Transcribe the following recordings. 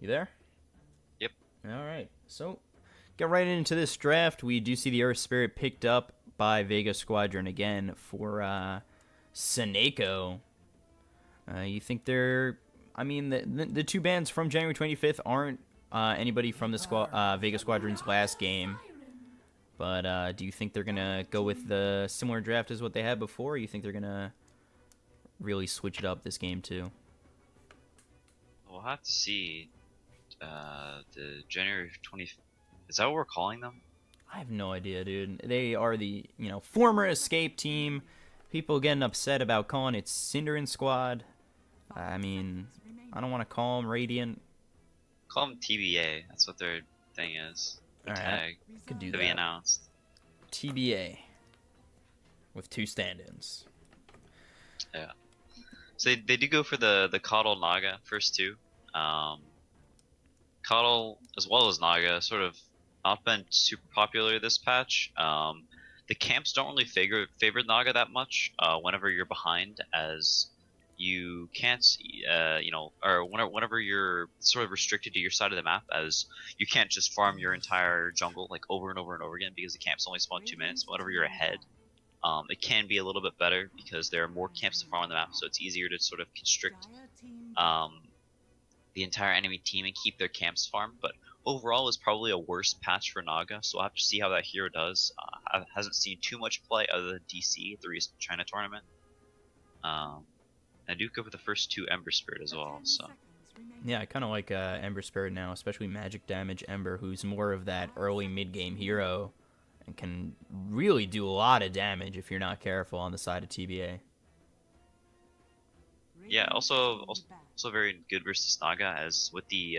You there? Yep. All right. So, get right into this draft. We do see the Earth Spirit picked up by Vega Squadron again for Seneko. You think they're? I mean, the two bands from January 25th aren't anybody from the Vega Squadron's last game. But do you think they're gonna go with the similar draft as what they had before? Or you think they're gonna really switch it up this game too? We'll have to see. The January 20th. Is that what we're calling them? I have no idea, dude. They are the former Escape team. People getting upset about calling it Cinderin Squad. I mean, I don't want to call them Radiant. Call them TBA. That's what their thing is. The All right, tag could do to that. be announced. TBA with two stand-ins. Yeah. So they do go for the Coddle Naga first two. Coddle as well as Naga sort of not been super popular this patch. The camps don't really favor Naga that much whenever you're behind, as you can't, or whenever you're sort of restricted to your side of the map, as you can't just farm your entire jungle like over and over and over again because the camps only spawn 2 minutes. Whenever you're ahead, it can be a little bit better because there are more camps to farm on the map, so it's easier to sort of constrict the entire enemy team and keep their camps farmed. But overall, it's probably a worse patch for Naga, so we'll have to see how that hero does. Hasn't seen too much play other than DC at the recent China tournament. I do go for the first two Ember Spirit as well. So Yeah, I kind of like Ember Spirit now, especially magic damage Ember, who's more of that early mid-game hero and can really do a lot of damage if you're not careful on the side of TBA. yeah, also very good versus Naga, as with the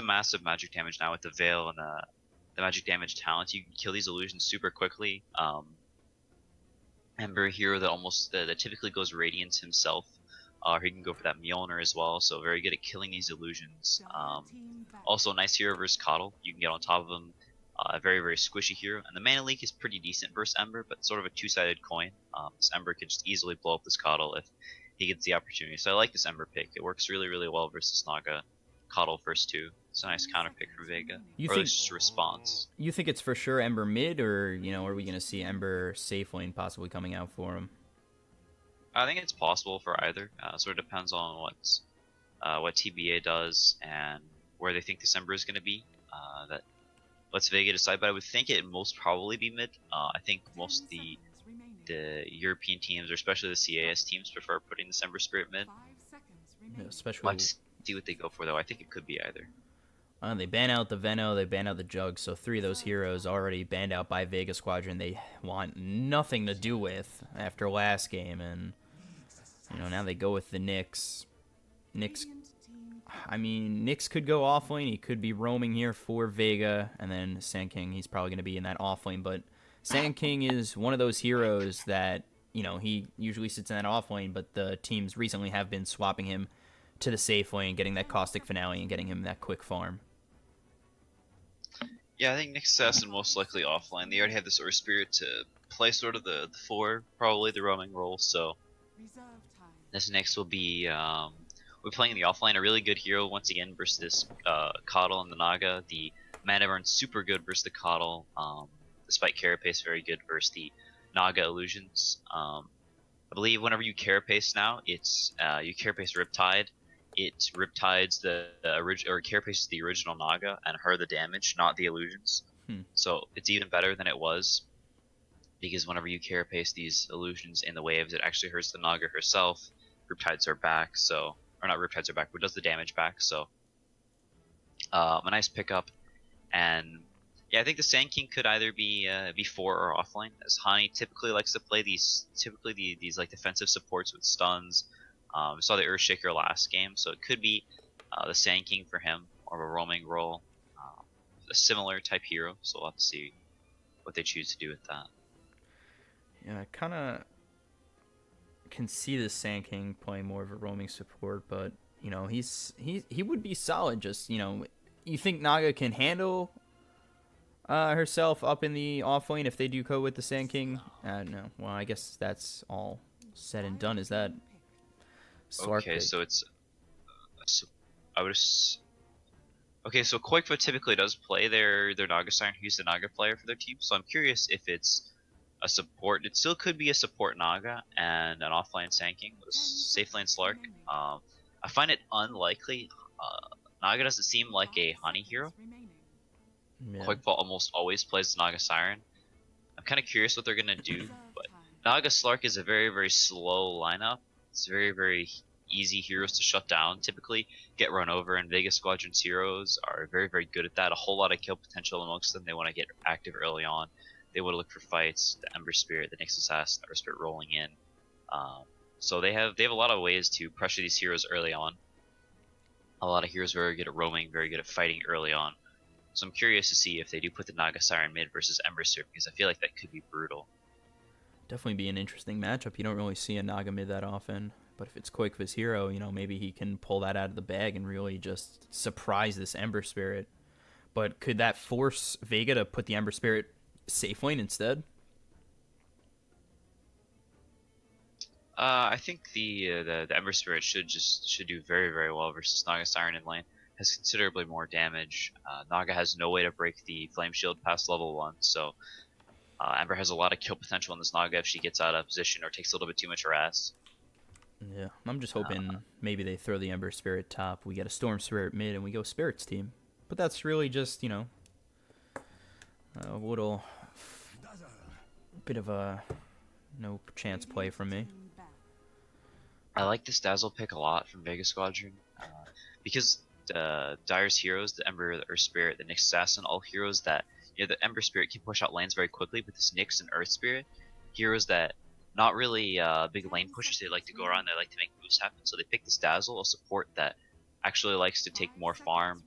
massive magic damage now with the Veil and the magic damage talent, you can kill these illusions super quickly. Ember hero that typically goes Radiance himself, or he can go for that Mjolnir as well, so very good at killing these illusions. Also nice hero versus Coddle, you can get on top of him. A very, very squishy hero, and the mana leak is pretty decent versus Ember, but sort of a two-sided coin. This Ember could just easily blow up this Coddle if he gets the opportunity. So I like this Ember pick. It works really, really well versus Naga. Coddle first two. It's a nice counter pick for Vega. Or at least just a response. You think it's for sure Ember mid, or are we gonna see Ember safe lane possibly coming out for him? I think it's possible for either. Sort of depends on what TBA does and where they think this Ember is going to be. That lets Vega decide, but I would think it most probably be mid. I think most of the European teams, or especially the CAS teams, prefer putting the Ember Spirit mid. Yeah, especially. We'll have to see what they go for, though. I think it could be either. They ban out the Veno, they ban out the Jug, so 3 of those heroes already banned out by Vega Squadron. They want nothing to do with after last game, and now they go with the Nyx. Nyx could go off lane. He could be roaming here for Vega, and then Sand King, he's probably going to be in that off lane. But Sand King is one of those heroes that, he usually sits in that off lane, but the teams recently have been swapping him to the safe lane, getting that Caustic Finale, and getting him that quick farm. Yeah, I think Nyx Assassin most likely offline. They already have this Earth Spirit to play sort of the 4, probably the roaming role, so this Nyx will be we're playing the offline, a really good hero once again versus this Coddle and the Naga. The mana burn's super good versus the Coddle, despite Carapace very good versus the Naga illusions. I believe whenever you Carapace now, it's you Carapace Riptide. It Riptides the original, or Carapaces the original Naga and her the damage, not the illusions. So it's even better than it was, because whenever you Carapace these illusions in the waves, it actually hurts the Naga herself. Riptides her back, so, or not Riptides her back, but does the damage back. So a nice pickup. And yeah, I think the Sand King could either be 4 or offline, as Hani typically likes to play these like defensive supports with stuns. We saw the Earthshaker last game, so it could be the Sand King for him, or a roaming role, a similar type hero. So we'll have to see what they choose to do with that. Yeah, I kind of can see the Sand King playing more of a roaming support, but he would be solid. Just you think Naga can handle herself up in the off lane if they do go with the Sand King? No. Well, I guess that's all said and done. Is that Slark okay? pick? So it's I would Okay, so Koikfa typically does play their Naga Siren, who's the Naga player for their team. So I'm curious if it's a support. It still could be a support Naga and an offline Sanking with a safe lane Slark. I find it unlikely. Naga doesn't seem like a honey hero. Yeah. Koikfa almost always plays the Naga Siren. I'm kind of curious what they're gonna do, but Naga Slark is a very slow lineup. It's very easy heroes to shut down. Typically get run over, and Vega Squadron's heroes are very good at that. A whole lot of kill potential amongst them. They want to get active early on. They want to look for fights. The Ember Spirit, the Nyx Assassin, the Earth Spirit rolling in. So they have a lot of ways to pressure these heroes early on. A lot of heroes very good at roaming, very good at fighting early on. So I'm curious to see if they do put the Naga Siren mid versus Ember Spirit, because I feel like that could be brutal. Definitely be an interesting matchup. You don't really see a Naga mid that often. But if it's Koikva's hero, you know, maybe he can pull that out of the bag and really just surprise this Ember Spirit. But could that force Vega to put the Ember Spirit safe lane instead? I think the Ember Spirit should do very well versus Naga Siren in lane. Has considerably more damage. Naga has no way to break the Flame Shield past level 1, so Ember has a lot of kill potential in this Naga if she gets out of position or takes a little bit too much harass. Yeah, I'm just hoping maybe they throw the Ember Spirit top, we get a Storm Spirit mid, and we go Spirits team. But that's really just, you know, a little bit of a no chance play from me. I like this Dazzle pick a lot from Vega Squadron because Dire's heroes, the Ember, the Earth Spirit, the Nyx Assassin, all heroes that, you know, the Ember Spirit can push out lanes very quickly, but this Nyx and Earth Spirit, heroes that not really big lane pushers, they like to go around, they like to make moves happen, so they pick this Dazzle, a support that actually likes to take more farm.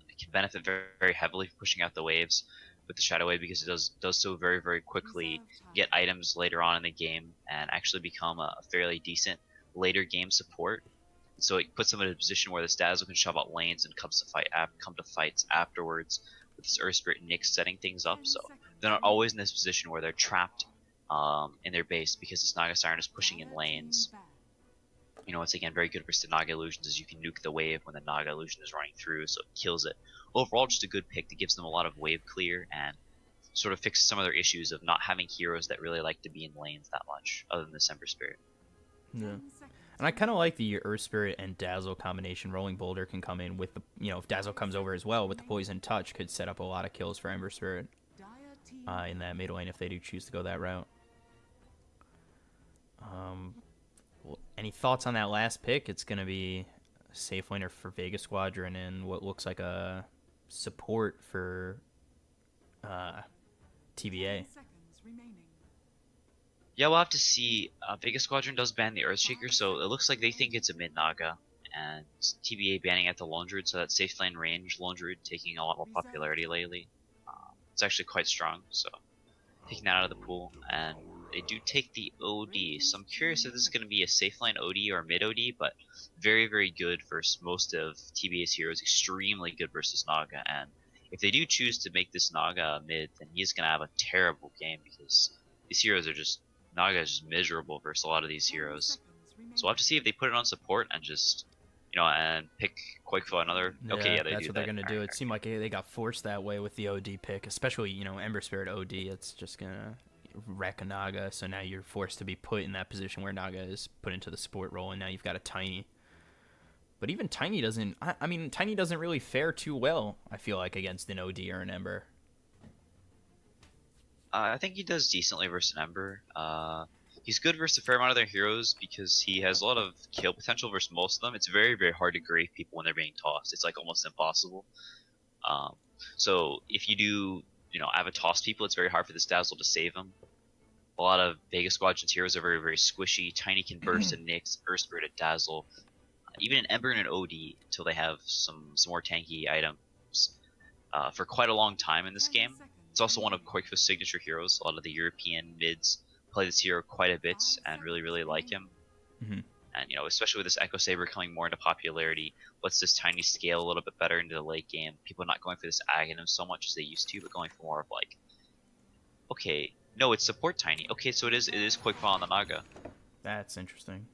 It can benefit very heavily from pushing out the waves with the Shadow Wave because it does so very quickly, get items later on in the game, and actually become a fairly decent later game support. So it puts them in a position where this Dazzle can shove out lanes and come to fights afterwards with this Earth Spirit Nyx setting things up. So they're not always in this position where they're trapped in their base because this Naga Siren is pushing in lanes. You know, once again, very good versus the Naga Illusions, as you can nuke the wave when the Naga Illusion is running through, so it kills it. Overall, just a good pick that gives them a lot of wave clear and sort of fixes some of their issues of not having heroes that really like to be in lanes that much, other than the Ember Spirit. Yeah. And I kind of like the Earth Spirit and Dazzle combination. Rolling Boulder can come in with the, you know, if Dazzle comes over as well with the Poison Touch, could set up a lot of kills for Ember Spirit in that mid lane if they do choose to go that route. Any thoughts on that last pick? It's going to be a safe laner for Vega Squadron and what looks like a support for TBA. Yeah, we'll have to see. Vega Squadron does ban the Earthshaker, so it looks like they think it's a mid Naga, and TBA banning at the Lone Druid, so that safe lane range Lone Druid taking a lot more popularity lately. It's actually quite strong, so taking that out of the pool, and they do take the OD, so I'm curious if this is going to be a safe lane OD or mid OD, but very good versus most of TBA's heroes, extremely good versus Naga, and if they do choose to make this Naga mid, then he's going to have a terrible game because these heroes are just, Naga is just miserable versus a lot of these heroes. So we'll have to see if they put it on support and just, you know, and pick Koikfa another. Okay, yeah, that's what they're gonna do. It seemed like they got forced that way with the OD pick, especially, you know, Ember Spirit OD. It's just gonna wreck a Naga. So now you're forced to be put in that position where Naga is put into the support role, and now you've got a Tiny. But even Tiny doesn't. I mean, Tiny doesn't really fare too well, I feel like, against an OD or an Ember. I think he does decently versus an Ember. He's good versus a fair amount of their heroes because he has a lot of kill potential versus most of them. It's very hard to grave people when they're being tossed. It's like almost impossible. So if you do, you know, Ava toss people, it's very hard for this Dazzle to save them. A lot of Vega Squadron's heroes are very squishy. Tiny can burst a Nyx, Earth Spirit, a Dazzle, even an Ember and an OD until they have some more tanky items for quite a long time in this game. It's also one of Koikfa's signature heroes. A lot of the European mids play this hero quite a bit and really like him. Mm-hmm. And, you know, especially with this Echo Saber coming more into popularity, lets this Tiny scale a little bit better into the late game. People are not going for this Aghanim so much as they used to, but going for more of like, okay, no, it's support Tiny. Okay, so it is Koikfa on the Naga. That's interesting.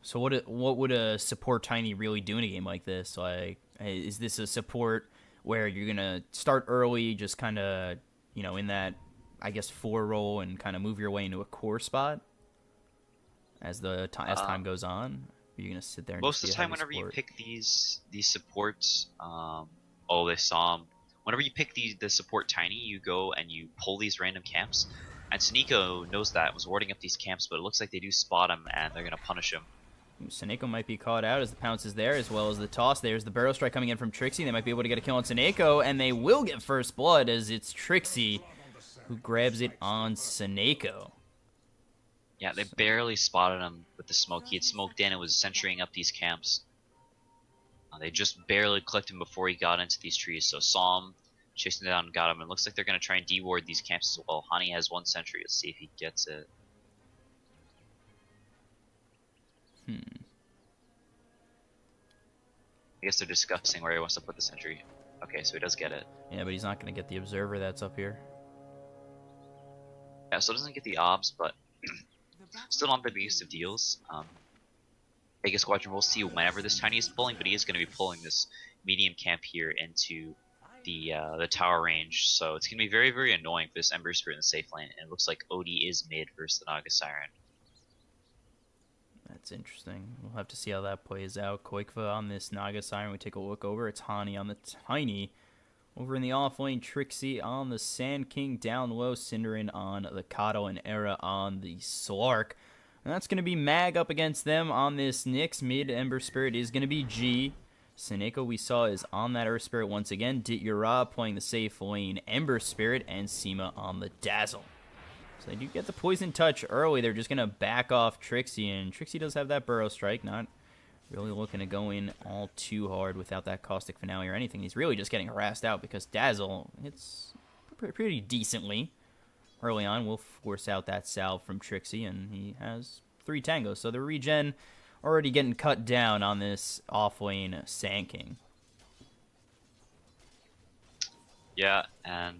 So what would a support Tiny really do in a game like this? Like, Is this a support where you're going to start early, just kind of, you know, in that, I guess, 4 role and kind of move your way into a core spot as time goes on? Are you going to sit there and Most just of be the a time, heavy whenever you support? pick these supports, oh, they saw him. Whenever you pick the support tiny, you go and you pull these random camps. And Suniko knows that, was warding up these camps, but it looks like they do spot him and they're gonna punish him. Seneko might be caught out as the pounce is there, as well as the toss. There's the barrel strike coming in from Trixie. They might be able to get a kill on Seneko, and they will get first blood as it's Trixie who grabs it on Seneko. Yeah, they barely spotted him with the smoke. He had smoked in and was centering up these camps. They just barely clipped him before he got into these trees, so saw him, chased him down and got him. It looks like they're going to try and de-ward these camps as well. Hani has 1 sentry. Let's see if he gets it. I guess they're discussing where he wants to put the sentry. Okay, so he does get it. Yeah, but he's not going to get the observer that's up here. Yeah, so it doesn't get the obs, but still not the biggest of deals. Vega Squadron, we'll see whenever this tiny is pulling, but he is going to be pulling this medium camp here into the tower range, so it's going to be very, very annoying for this Ember Spirit in the safe lane, and it looks like Odie is mid versus the Naga Siren. That's interesting. We'll have to see how that plays out. Koikva on this Naga Siren. We take a look over. It's Hani on the Tiny. Over in the off lane, Trixie on the Sand King down low. Cinderin on the Kato and Era on the Slark. And that's going to be Mag up against them on this Nyx. Mid Ember Spirit is going to be G. Seneko we saw is on that Earth Spirit once again. Dityura playing the safe lane Ember Spirit, and Sima on the Dazzle. So they do get the Poison Touch early. They're just going to back off Trixie, and Trixie does have that Burrow Strike. Not really looking to go in all too hard without that Caustic Finale or anything. He's really just getting harassed out because Dazzle hits pretty decently early on. Will force out that salve from Trixie, and he has 3 tangos. So the regen already getting cut down on this off-lane Sand King. Yeah, and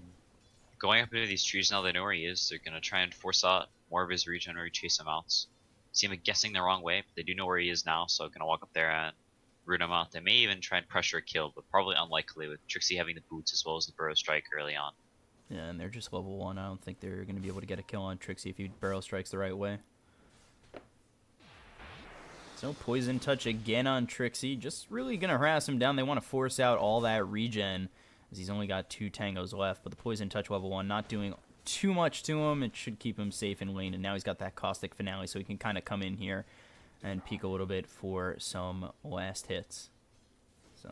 going up into these trees now they know where he is, they're going to try and force out more of his regen or chase him out. See him guessing the wrong way, but they do know where he is now, so going to walk up there and root him out. They may even try and pressure a kill, but probably unlikely with Trixie having the boots as well as the Burrow Strike early on. Yeah, and they're just level 1. I don't think they're going to be able to get a kill on Trixie if he Burrow Strikes the right way. So Poison Touch again on Trixie. Just really going to harass him down. They want to force out all that regen as he's only got 2 tangos left. But the Poison Touch level 1 not doing too much to him. It should keep him safe in lane. And now he's got that Caustic Finale, so he can kind of come in here and peek a little bit for some last hits. So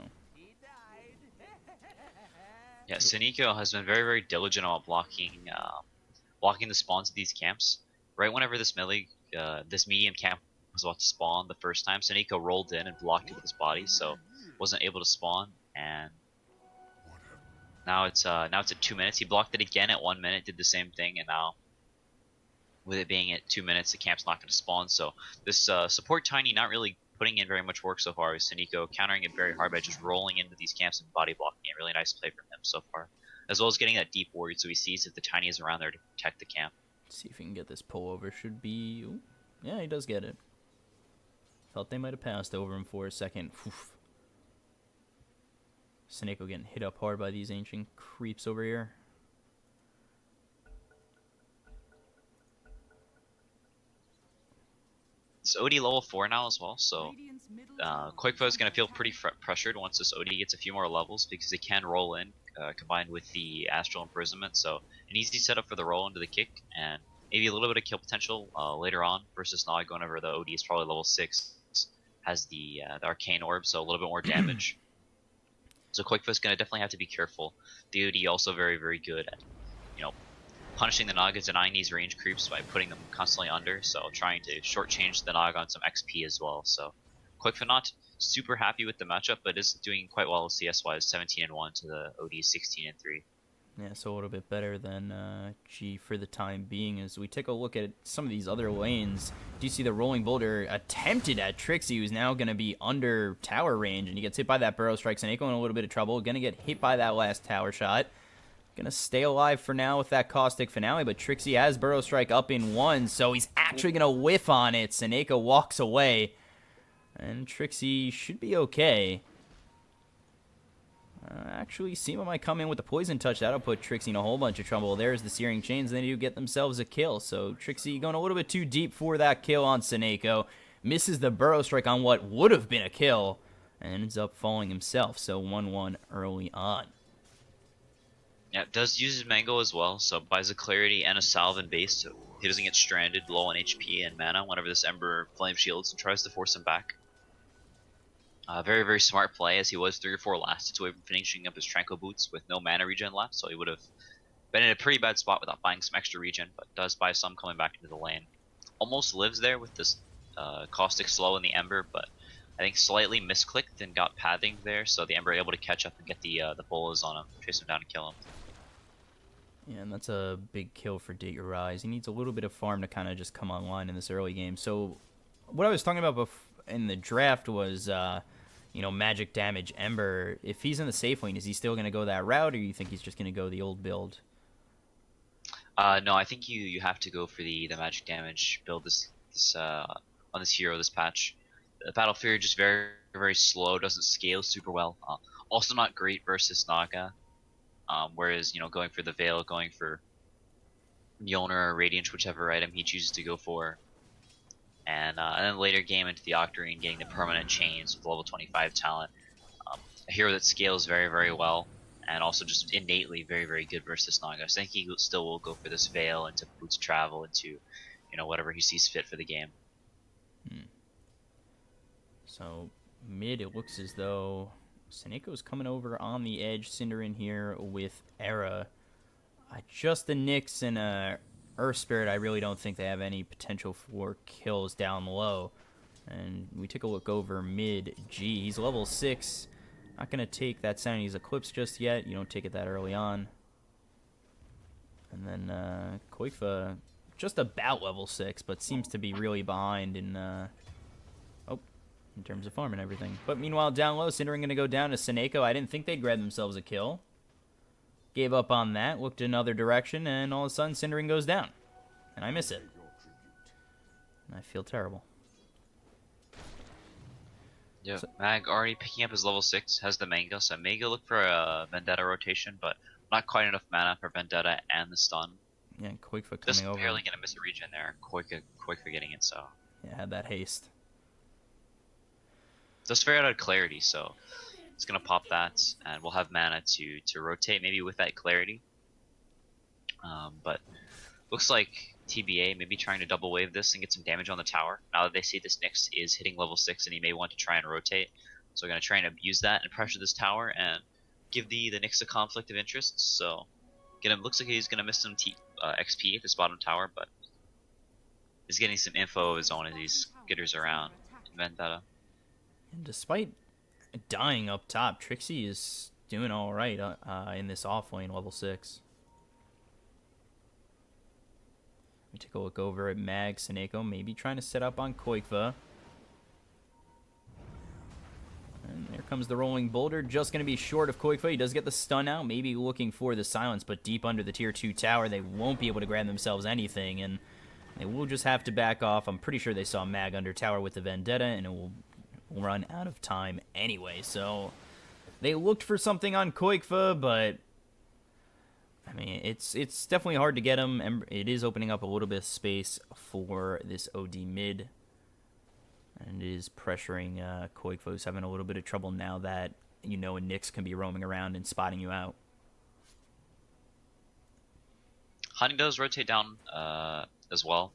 yeah, Seneko has been very, very diligent about blocking the spawns of these camps. Right whenever this medium camp was about to spawn the first time, Seneko rolled in and blocked it with his body, so wasn't able to spawn. And now it's at 2 minutes. He blocked it again at 1 minute, did the same thing, and now with it being at 2 minutes, the camp's not going to spawn. So this support Tiny not really putting in very much work so far. With Seneko countering it very hard by just rolling into these camps and body blocking it. Really nice play from him so far, as well as getting that deep ward so he sees if the Tiny is around there to protect the camp. Let's see if he can get this pull over. Should be... Ooh, yeah, he does get it. Thought they might have passed over him for a second. Oof. Seneko getting hit up hard by these ancient creeps over here. It's OD level 4 now as well, so Koikva is going to feel pretty pressured once this OD gets a few more levels because he can roll in combined with the Astral Imprisonment, so an easy setup for the roll into the kick and maybe a little bit of kill potential later on versus Nog whenever the OD is probably level 6, has the Arcane Orb, so a little bit more damage. So Koikva is going to definitely have to be careful. The OD also very, very good at, punishing the Naga, denying these range creeps by putting them constantly under, so trying to shortchange the Naga on some XP as well. So Koikva not super happy with the matchup, but is doing quite well CS-wise, 17-1 to the OD 16-3. Yeah, so a little bit better than G for the time being. As we take a look at some of these other lanes, do you see the Rolling Boulder attempted at Trixie, who's now going to be under tower range, and he gets hit by that Burrow Strike. Seneko in a little bit of trouble, going to get hit by that last tower shot. Going to stay alive for now with that Caustic Finale, but Trixie has Burrow Strike up in 1, so he's actually going to whiff on it. Seneko walks away, and Trixie should be okay. actually, Seema might come in with the poison touch. That'll put Trixie in a whole bunch of trouble. There's the Searing Chains, and they do get themselves a kill. So Trixie going a little bit too deep for that kill on Seneko. Misses the Burrow Strike on what would have been a kill, and ends up falling himself. So 1-1 early on. Yeah, does use his Mango as well, so buys a Clarity and a Salve in base, so he doesn't get stranded low on HP and mana whenever this Ember Flame shields and tries to force him back. Very, very smart play, as he was 3 or 4 last away from finishing up his Tranquil Boots with no mana regen left, so he would have been in a pretty bad spot without buying some extra regen, but does buy some coming back into the lane. Almost lives there with this Caustic Slow in the Ember, but I think slightly misclicked and got pathing there, so the Ember able to catch up and get the bolas on him, chase him down and kill him. Yeah, and that's a big kill for Date Your Rise. He needs a little bit of farm to kind of just come online in this early game. So what I was talking about in the draft was, magic damage Ember. If he's in the safe lane, is he still going to go that route, or you think he's just going to go the old build? No, I think you have to go for the magic damage build on this hero this patch. The Battle Fury just very, very slow, doesn't scale super well. Also not great versus Naga. Whereas, going for the Veil, going for Mjolnir or Radiance, whichever item he chooses to go for. And then later game into the Octarine, getting the permanent chains with level 25 talent. A hero that scales very, very well, and also just innately very, very good versus Naga. So I think he still will go for this Veil into Boots Travel, into whatever he sees fit for the game. So mid, it looks as though Seneco's coming over on the edge. Cinder in here with Era. Just the Nyx and Earth Spirit, I really don't think they have any potential for kills down low. And we take a look over mid G. He's level 6. Not going to take that Sanity's Eclipse just yet. You don't take it that early on. And then Koifa, just about level 6, but seems to be really behind in terms of farm and everything. But meanwhile, down low, Cindering going to go down to Seneko. I didn't think they'd grab themselves a kill. Gave up on that, looked another direction, and all of a sudden, Cindering goes down. And I miss it. And I feel terrible. Yeah, so, Mag already picking up his level 6, has the Mango, so Mango look for a Vendetta rotation, but not quite enough mana for Vendetta and the stun. Yeah, and Koifa coming just over. Just barely gonna miss a regen there. Koifa getting it, so. Yeah, had that haste. Just fair out of Clarity, so it's gonna pop that, and we'll have mana to rotate maybe with that Clarity. But looks like TBA maybe trying to double wave this and get some damage on the tower. Now that they see this Nyx is hitting level 6 and he may want to try and rotate, so we're gonna try and abuse that and pressure this tower and give the Nyx a conflict of interest. So looks like he's gonna miss some XP at this bottom tower, but he's getting some info of his own as he skitters around in Vendetta. And despite dying up top, Trixie is doing all right in this off lane, level 6. We take a look over at Mag, Seneko, maybe trying to set up on Koifa. And there comes the Rolling Boulder, just going to be short of Koifa. He does get the stun out, maybe looking for the silence, but deep under the tier 2 tower, they won't be able to grab themselves anything, and they will just have to back off. I'm pretty sure they saw Mag under tower with the Vendetta, and it will run out of time anyway. So they looked for something on Koifa, but I mean, it's definitely hard to get him. It is opening up a little bit of space for this OD mid, and is pressuring Koifa, who's having a little bit of trouble now that a Nyx can be roaming around and spotting you out. Honey does rotate down as well,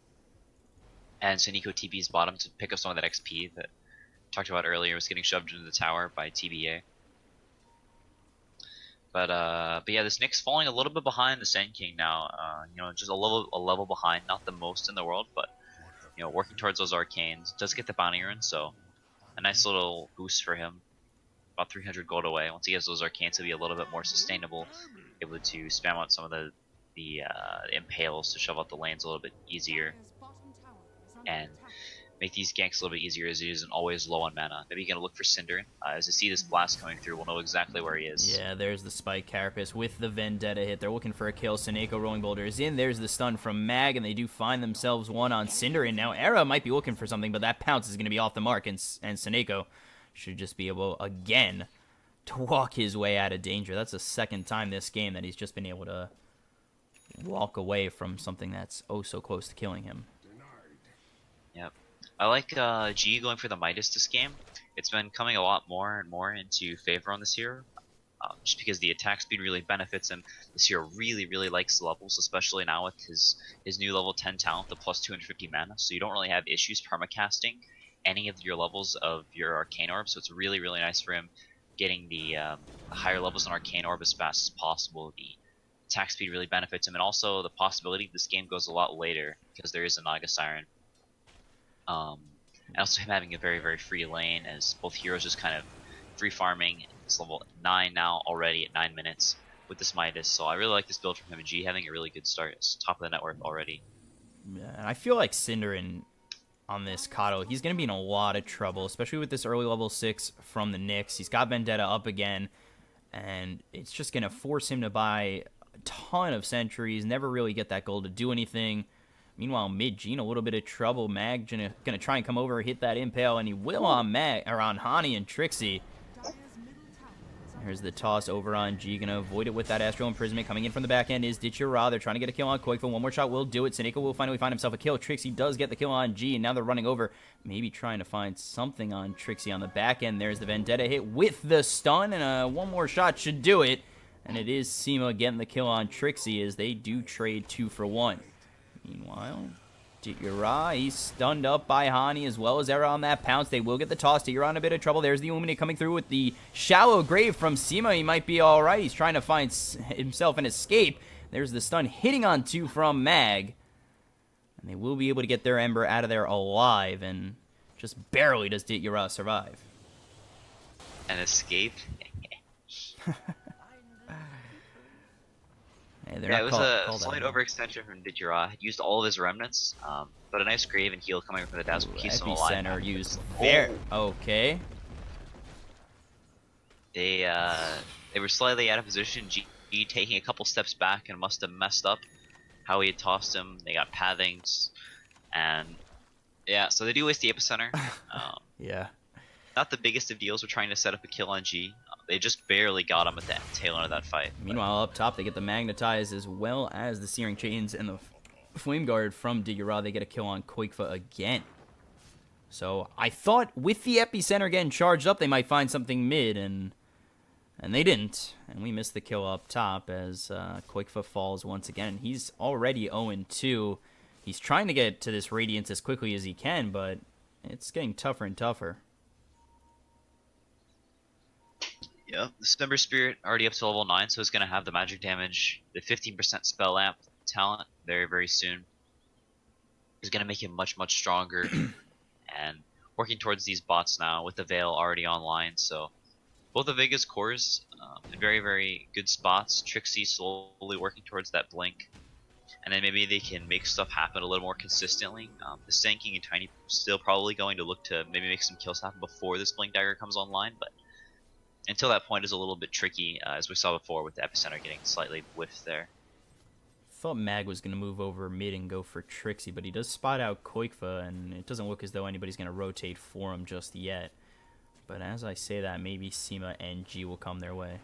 and Seneko TP's bottom to pick up some of that XP that talked about earlier was getting shoved into the tower by TBA. But yeah, this Nyx falling a little bit behind the Sand King now. Just a level behind, not the most in the world, but working towards those arcanes. Does get the bounty rune, so a nice little boost for him. About 300 gold away. Once he gets those arcanes, he'll be a little bit more sustainable, able to spam out some of the impales to shove out the lanes a little bit easier, and make these ganks a little bit easier as he isn't always low on mana. Maybe you're going to look for Cinder. As I see this blast coming through, we'll know exactly where he is. Yeah, there's the Spike Carapace with the Vendetta hit. They're looking for a kill. Seneko Rolling Boulder is in. There's the stun from Mag, and they do find themselves one on Cinder. And now Era might be looking for something, but that pounce is going to be off the mark, and Seneko should just be able, again, to walk his way out of danger. That's the second time this game that he's just been able to walk away from something that's oh so close to killing him. Yep. I like G going for the Midas this game. It's been coming a lot more and more into favor on this hero. Just because the attack speed really benefits him. This hero really likes the levels, especially now with his new level 10 talent, the plus 250 mana, so you don't really have issues permacasting any of your levels of your Arcane Orb, so it's really nice for him getting the higher levels in Arcane Orb as fast as possible. The attack speed really benefits him, and also the possibility this game goes a lot later because there is a Naga Siren. And also him having a very free lane, as both heroes just kind of free farming. It's level 9 now already at 9 minutes with this Midas, so I really like this build from him, and G having a really good start. It's top of the network already. Yeah, and I feel like Cinderin on this Kato, he's going to be in a lot of trouble, especially with this early level 6 from the Nyx. He's got Vendetta up again, and it's just going to force him to buy a ton of sentries, never really get that gold to do anything. Meanwhile, mid G in a little bit of trouble. Mag gonna try and come over, hit that impale, and he will on Hani and Trixie. Here's the toss over on G, gonna avoid it with that Astral Imprisonment. Coming in from the back end is Ditchura. They're trying to get a kill on Koikfa. One more shot will do it. Seneca will finally find himself a kill. Trixie does get the kill on G, and now they're running over, maybe trying to find something on Trixie on the back end. There's the Vendetta hit with the stun, and one more shot should do it. And it is Seema getting the kill on Trixie, as they do trade 2 for 1. Meanwhile, Ditchura, he's stunned up by Hani as well as Era on that pounce. They will get the toss. Ditchura in a bit of trouble. There's the Umine coming through with the shallow grave from Seema. He might be alright. He's trying to find himself an escape. There's the stun hitting on 2 from Mag. And they will be able to get their Ember out of there alive. And just barely does Ditchura survive. An escape? Yeah, it was a slight overextension from Ditchura. Used all of his remnants, but a nice grave and heal coming from the Dazzle keeps him alive. Epicenter used there. Okay. They were slightly out of position. G taking a couple steps back and must have messed up how he had tossed him. They got pathings, and yeah, so they do waste the Epicenter. Yeah. Not the biggest of deals. We're trying to set up a kill on G. They just barely got him at the tail end of that fight. Meanwhile, up top, they get the Magnetize as well as the Searing Chains and the Flame Guard from Ditchura. They get a kill on Koikfa again. So I thought with the Epicenter getting charged up, they might find something mid, and they didn't. And we missed the kill up top as Koikfa falls once again. He's already 0-2. He's trying to get to this Radiance as quickly as he can, but it's getting tougher and tougher. Yeah, the Dismember Spirit already up to level 9, so it's going to have the magic damage, the 15% spell amp talent very soon. Is going to make him much stronger. And working towards these bots now with the Veil already online, so both of Vega's cores in very good spots. Trixie slowly working towards that blink, and then maybe they can make stuff happen a little more consistently. The Sanking and Tiny still probably going to look to maybe make some kills happen before this Blink Dagger comes online, but until that point is a little bit tricky, as we saw before with the Epicenter getting slightly whiffed there. Thought Mag was going to move over mid and go for Trixie, but he does spot out Koikfa, and it doesn't look as though anybody's going to rotate for him just yet. But as I say that, maybe Seema and G will come their way.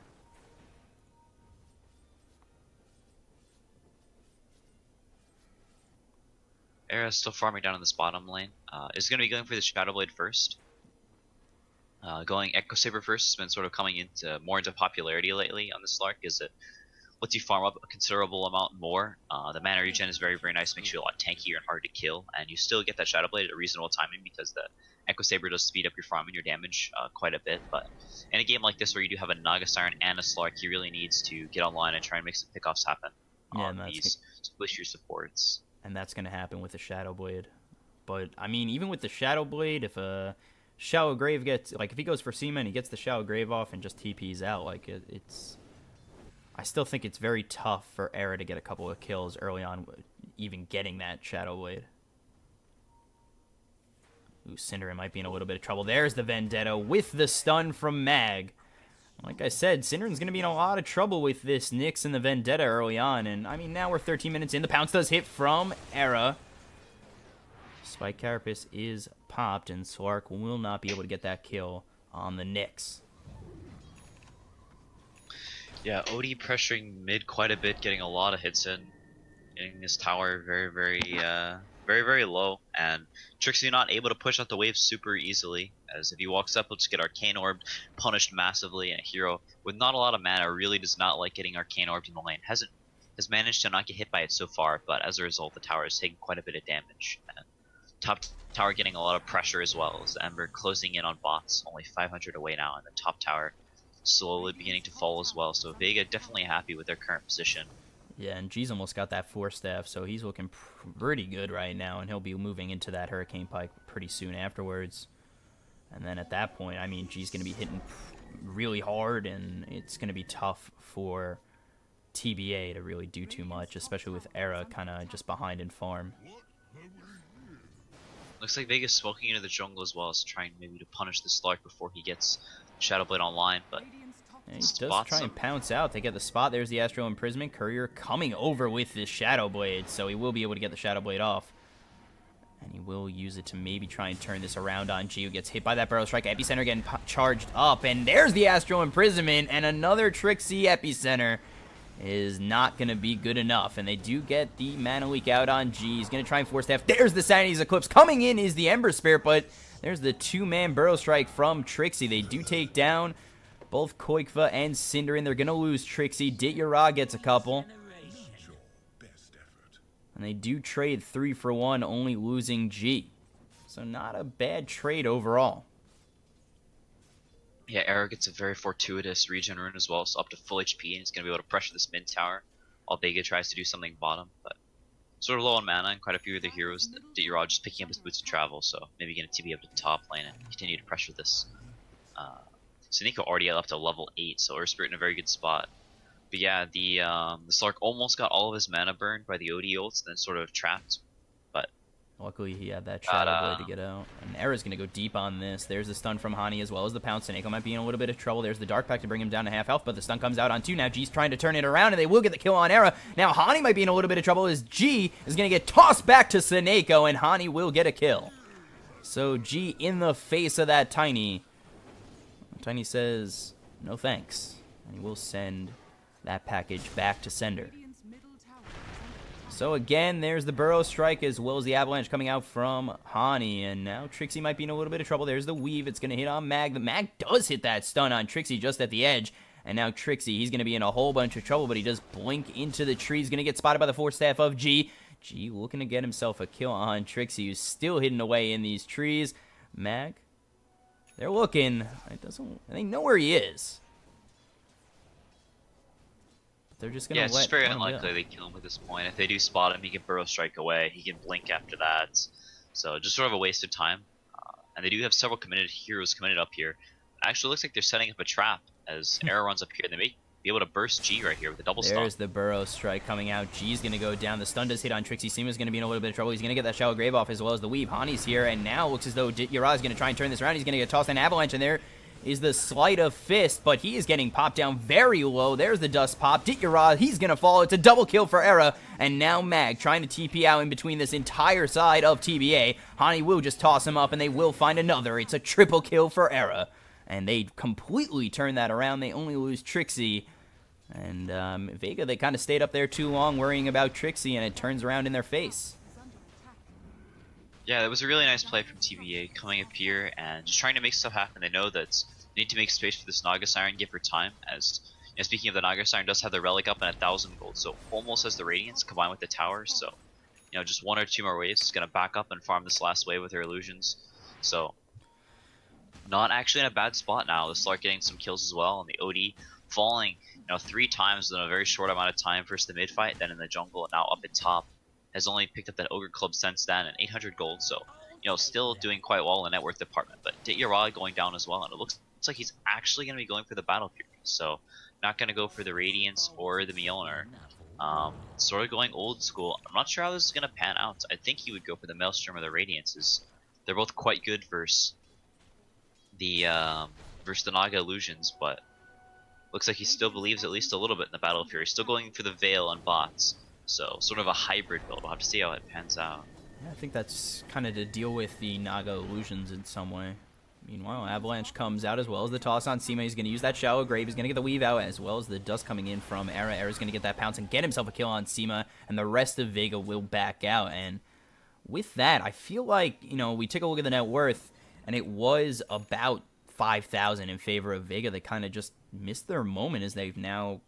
Era's still farming down in this bottom lane. Is going to be going for the Shadow Blade first. Going Echo Saber first has been sort of coming into more into popularity lately on this Slark, is it lets you farm up a considerable amount more. The mana regen is very nice, makes you a lot tankier and hard to kill, and you still get that Shadow Blade at a reasonable timing because the Echo Saber does speed up your farm and your damage quite a bit. But in a game like this where you do have a Naga Siren and a Slark, he really needs to get online and try and make some pickoffs happen on these splish your supports. And that's going to happen with the Shadow Blade. But I mean, even with the Shadow Blade, if a Shallow Grave gets, like, if he goes for Seema and he gets the Shallow Grave off and just TPs out, like, it's, I still think it's very tough for Era to get a couple of kills early on, even getting that Shadow Blade. Ooh, Cinderin might be in a little bit of trouble. There's the Vendetta with the stun from Mag. Like I said, Cinderin's going to be in a lot of trouble with this Nyx and the Vendetta early on, and, I mean, now we're 13 minutes in. The pounce does hit from Era. Spike Carapace is popped, and Slark will not be able to get that kill on the Nyx. Yeah, OD pressuring mid quite a bit, getting a lot of hits in, getting this tower very low, and Trixie not able to push out the wave super easily, as if he walks up, he'll just get Arcane Orbed, punished massively, and a hero with not a lot of mana really does not like getting Arcane Orbed in the lane. Has managed to not get hit by it so far, but as a result, the tower is taking quite a bit of damage. And top tower getting a lot of pressure as well, as the Ember closing in on bots, only 500 away now, and the top tower slowly beginning to fall as well. So Vega definitely happy with their current position. Yeah, and G's almost got that 4-staff, so he's looking pretty good right now, and he'll be moving into that Hurricane Pike pretty soon afterwards. And then at that point, I mean, G's going to be hitting really hard, and it's going to be tough for TBA to really do too much, especially with Era kind of just behind in farm. Looks like Vega's smoking into the jungle as well, as trying maybe to punish the Slark before he gets Shadowblade online, but yeah, he does try and pounce out. They get the spot. There's the Astral Imprisonment. Courier coming over with this Shadowblade, so he will be able to get the Shadowblade off. And he will use it to maybe try and turn this around on G, who gets hit by that Burrow Strike. Epicenter getting charged up, and there's the Astral Imprisonment, and another Trixie Epicenter is not going to be good enough. And they do get the Mana Leak out on G. He's going to try and force staff. There's the Sanity's Eclipse. Coming in is the Ember Spirit, but there's the 2-man Burrow Strike from Trixie. They do take down both Koikva and Cinderin. They're going to lose Trixie. Ditya gets a couple. And they do trade 3 for 1, only losing G. So not a bad trade overall. Yeah, Era gets a very fortuitous regen rune as well, so up to full HP, and he's going to be able to pressure this mid tower while Vega tries to do something bottom. But sort of low on mana, and quite a few of the heroes that Ditya just picking up his boots to travel, so maybe going to TB up to top lane and continue to pressure this. Saneko already left to level 8, so Earth Spirit in a very good spot. But yeah, the Slark almost got all of his mana burned by the OD ults, and then sort of trapped. But luckily he had that Shadowblade to get out. And Era's going to go deep on this. There's the stun from Hani as well as the pounce. Saneko might be in a little bit of trouble. There's the Dark Pact to bring him down to half health, but the stun comes out on 2. Now G's trying to turn it around, and they will get the kill on Era. Now Hani might be in a little bit of trouble as G is going to get tossed back to Saneko, and Hani will get a kill. So G in the face of that Tiny. Tiny says, no thanks. And he will send that package back to sender. So again, there's the Burrow Strike as well as the Avalanche coming out from Hani. And now Trixie might be in a little bit of trouble. There's the Weave. It's going to hit on Mag. The Mag does hit that stun on Trixie just at the edge. And now Trixie, he's going to be in a whole bunch of trouble, but he does blink into the tree. He's going to get spotted by the 4-staff of G. G looking to get himself a kill on Trixie, who's still hidden away in these trees. Mag, they're looking. They know where he is. They're just gonna it's very unlikely they kill him at this point. If they do spot him, he can Burrow Strike away. He can blink after that. So just sort of a waste of time. And they do have several heroes committed up here. Actually, looks like they're setting up a trap as Era runs up here. They may be able to burst G right here with a double stun. There's the Burrow Strike coming out. G's gonna go down. The stun does hit on Trixie. Sima's gonna be in a little bit of trouble. He's gonna get that Shallow Grave off as well as the Weave. Hani's here, and now looks as though Ditya is gonna try and turn this around. He's gonna get tossed in Avalanche, and there is the Sleight of Fist, but he is getting popped down very low. There's the Dust Pop. Ditya, he's going to fall. It's a double kill for Era, and now Mag trying to TP out in between this entire side of TBA. Hani will just toss him up, and they will find another. It's a triple kill for Era, and they completely turn that around. They only lose Trixie, and Vega, they kind of stayed up there too long worrying about Trixie, and it turns around in their face. Yeah, it was a really nice play from TBA coming up here and just trying to make stuff happen. They know that they need to make space for this Naga Siren, give her time. As you know, speaking of the Naga Siren, does have the relic up and 1,000 gold, so almost has the Radiance combined with the tower. So, you know, just 1 or 2 more waves is going to back up and farm this last wave with her illusions. So, not actually in a bad spot now. The Slark getting some kills as well, and the OD falling, 3 times in a very short amount of time. First the mid fight, then in the jungle, and now up at top. Has only picked up that Ogre Club since then, and 800 gold, so, still doing quite well in the net worth department. But Ditya going down as well, and it looks like he's actually going to be going for the Battle Fury, so not going to go for the Radiance or the Mjolnir. Sort of going old school. I'm not sure how this is going to pan out. I think he would go for the Maelstrom or the Radiances. They're both quite good versus the Naga Illusions, but looks like he still believes at least a little bit in the Battle Fury. Still going for the Veil on bots. So, sort of a hybrid build. We'll have to see how it pans out. Yeah, I think that's kind of to deal with the Naga Illusions in some way. Meanwhile, Avalanche comes out as well as the toss on Seema. He's going to use that Shallow Grave. He's going to get the weave out as well as the dust coming in from Era. Era's going to get that pounce and get himself a kill on Seema, and the rest of Vega will back out. And with that, I feel like, we took a look at the net worth, and it was about 5,000 in favor of Vega. They kind of just missed their moment as they've now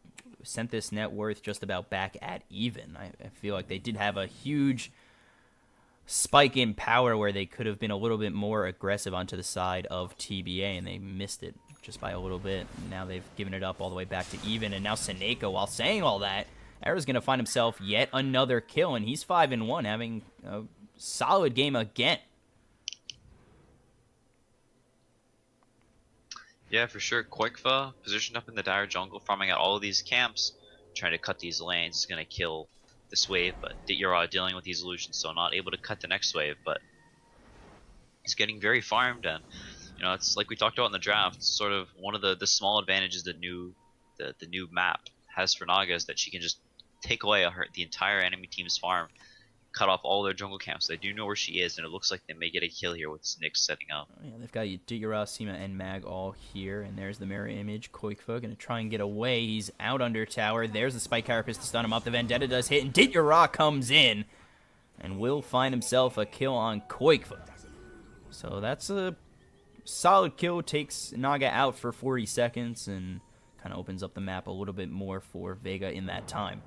sent this net worth just about back at even. I feel like they did have a huge spike in power where they could have been a little bit more aggressive onto the side of TBA, and they missed it just by a little bit. Now they've given it up all the way back to even, and now Seneko, while saying all that, Era's going to find himself yet another kill, and he's 5-1, having a solid game again. Yeah, for sure. Koikfa positioned up in the dire jungle, farming out all of these camps, trying to cut these lanes. Is going to kill this wave, but Ditya dealing with these illusions, so not able to cut the next wave, but he's getting very farmed, and it's like we talked about in the draft, sort of one of the small advantages the new map has for Naga is that she can just take away the entire enemy team's farm, cut off all their jungle camps. They do know where she is, and it looks like they may get a kill here with Nyx setting up. Oh, yeah, they've got Ditya, Seema, and Mag all here, and there's the mirror image. Koikfa going to try and get away. He's out under tower. There's the Spike Carapace to stun him up. The Vendetta does hit, and Ditya comes in and will find himself a kill on Koikfa. So that's a solid kill. Takes Naga out for 40 seconds and kind of opens up the map a little bit more for Vega in that time.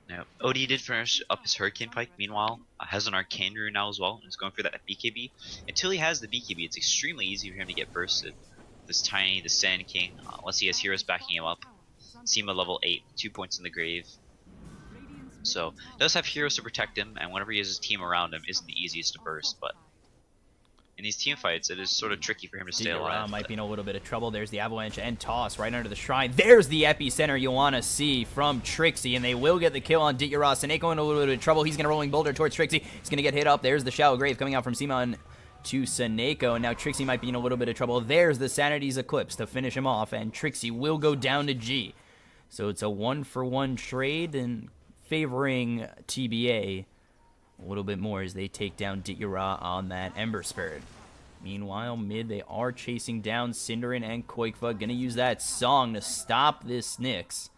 Yeah, OD did finish up his Hurricane Pike. Meanwhile, has an Arcane Rune now as well, and is going for that BKB. Until he has the BKB, it's extremely easy for him to get bursted. This Tiny, the Sand King, unless he has heroes backing him up. Seema level 8, 2 points in the grave. So, does have heroes to protect him, and whenever he has his team around him, isn't the easiest to burst, but in these team fights, it is sort of tricky for him to stay alive. Might be in a little bit of trouble. There's the Avalanche and Toss right under the Shrine. There's the epicenter you want to see from Trixie, and they will get the kill on Ditya. Seneko in a little bit of trouble. He's going to rolling boulder towards Trixie. He's going to get hit up. There's the Shallow Grave coming out from Seema to Seneko, and now Trixie might be in a little bit of trouble. There's the Sanity's Eclipse to finish him off, and Trixie will go down to G. So it's a 1-for-1 trade, and favoring TBA a little bit more as they take down Ditya on that Ember Spirit. Meanwhile, mid, they are chasing down Cinderin and Koikfa. Gonna use that song to stop this Nyx.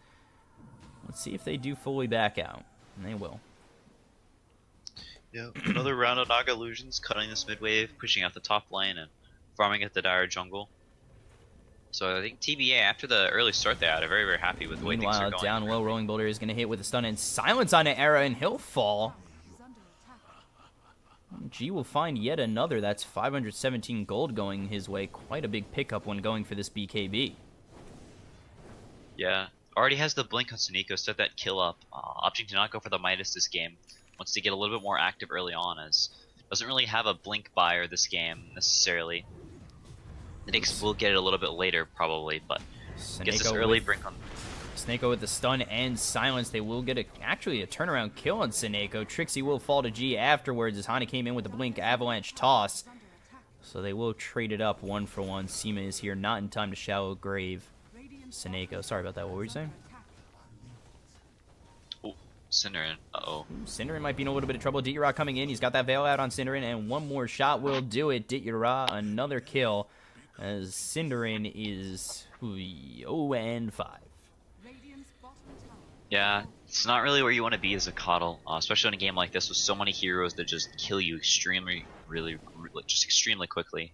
Let's see if they do fully back out. And they will. Yeah, another round of Naga Illusions, cutting this mid wave, pushing out the top lane, and farming at the dire jungle. So I think TBA, after the early start they had, are very, very happy with the way things are going. Meanwhile, down low, Rolling Boulder is going to hit with a stun and silence on an Era, and he'll fall. G will find yet another. That's 517 gold going his way. Quite a big pickup when going for this BKB. Yeah, already has the blink on Seneko, set that kill up. Opting to not go for the Midas this game. Wants to get a little bit more active early on, as doesn't really have a blink buyer this game necessarily. The Nyx will get it a little bit later probably, but gets this early blink on. Seneko with the stun and silence. They will get actually a turnaround kill on Seneko. Trixie will fall to G afterwards as Hani came in with the blink Avalanche toss. So they will trade it up 1-for-1. Seema is here, not in time to Shallow Grave Seneko. Sorry about that. What were you saying? Oh, Cinderin. Uh-oh. Cinderin might be in a little bit of trouble. Ditya coming in. He's got that Veil out on Cinderin, and one more shot will do it. Ditya, another kill, as Cinderin is 0-5. Yeah, it's not really where you want to be as a Coddle, especially in a game like this with so many heroes that just kill you extremely quickly.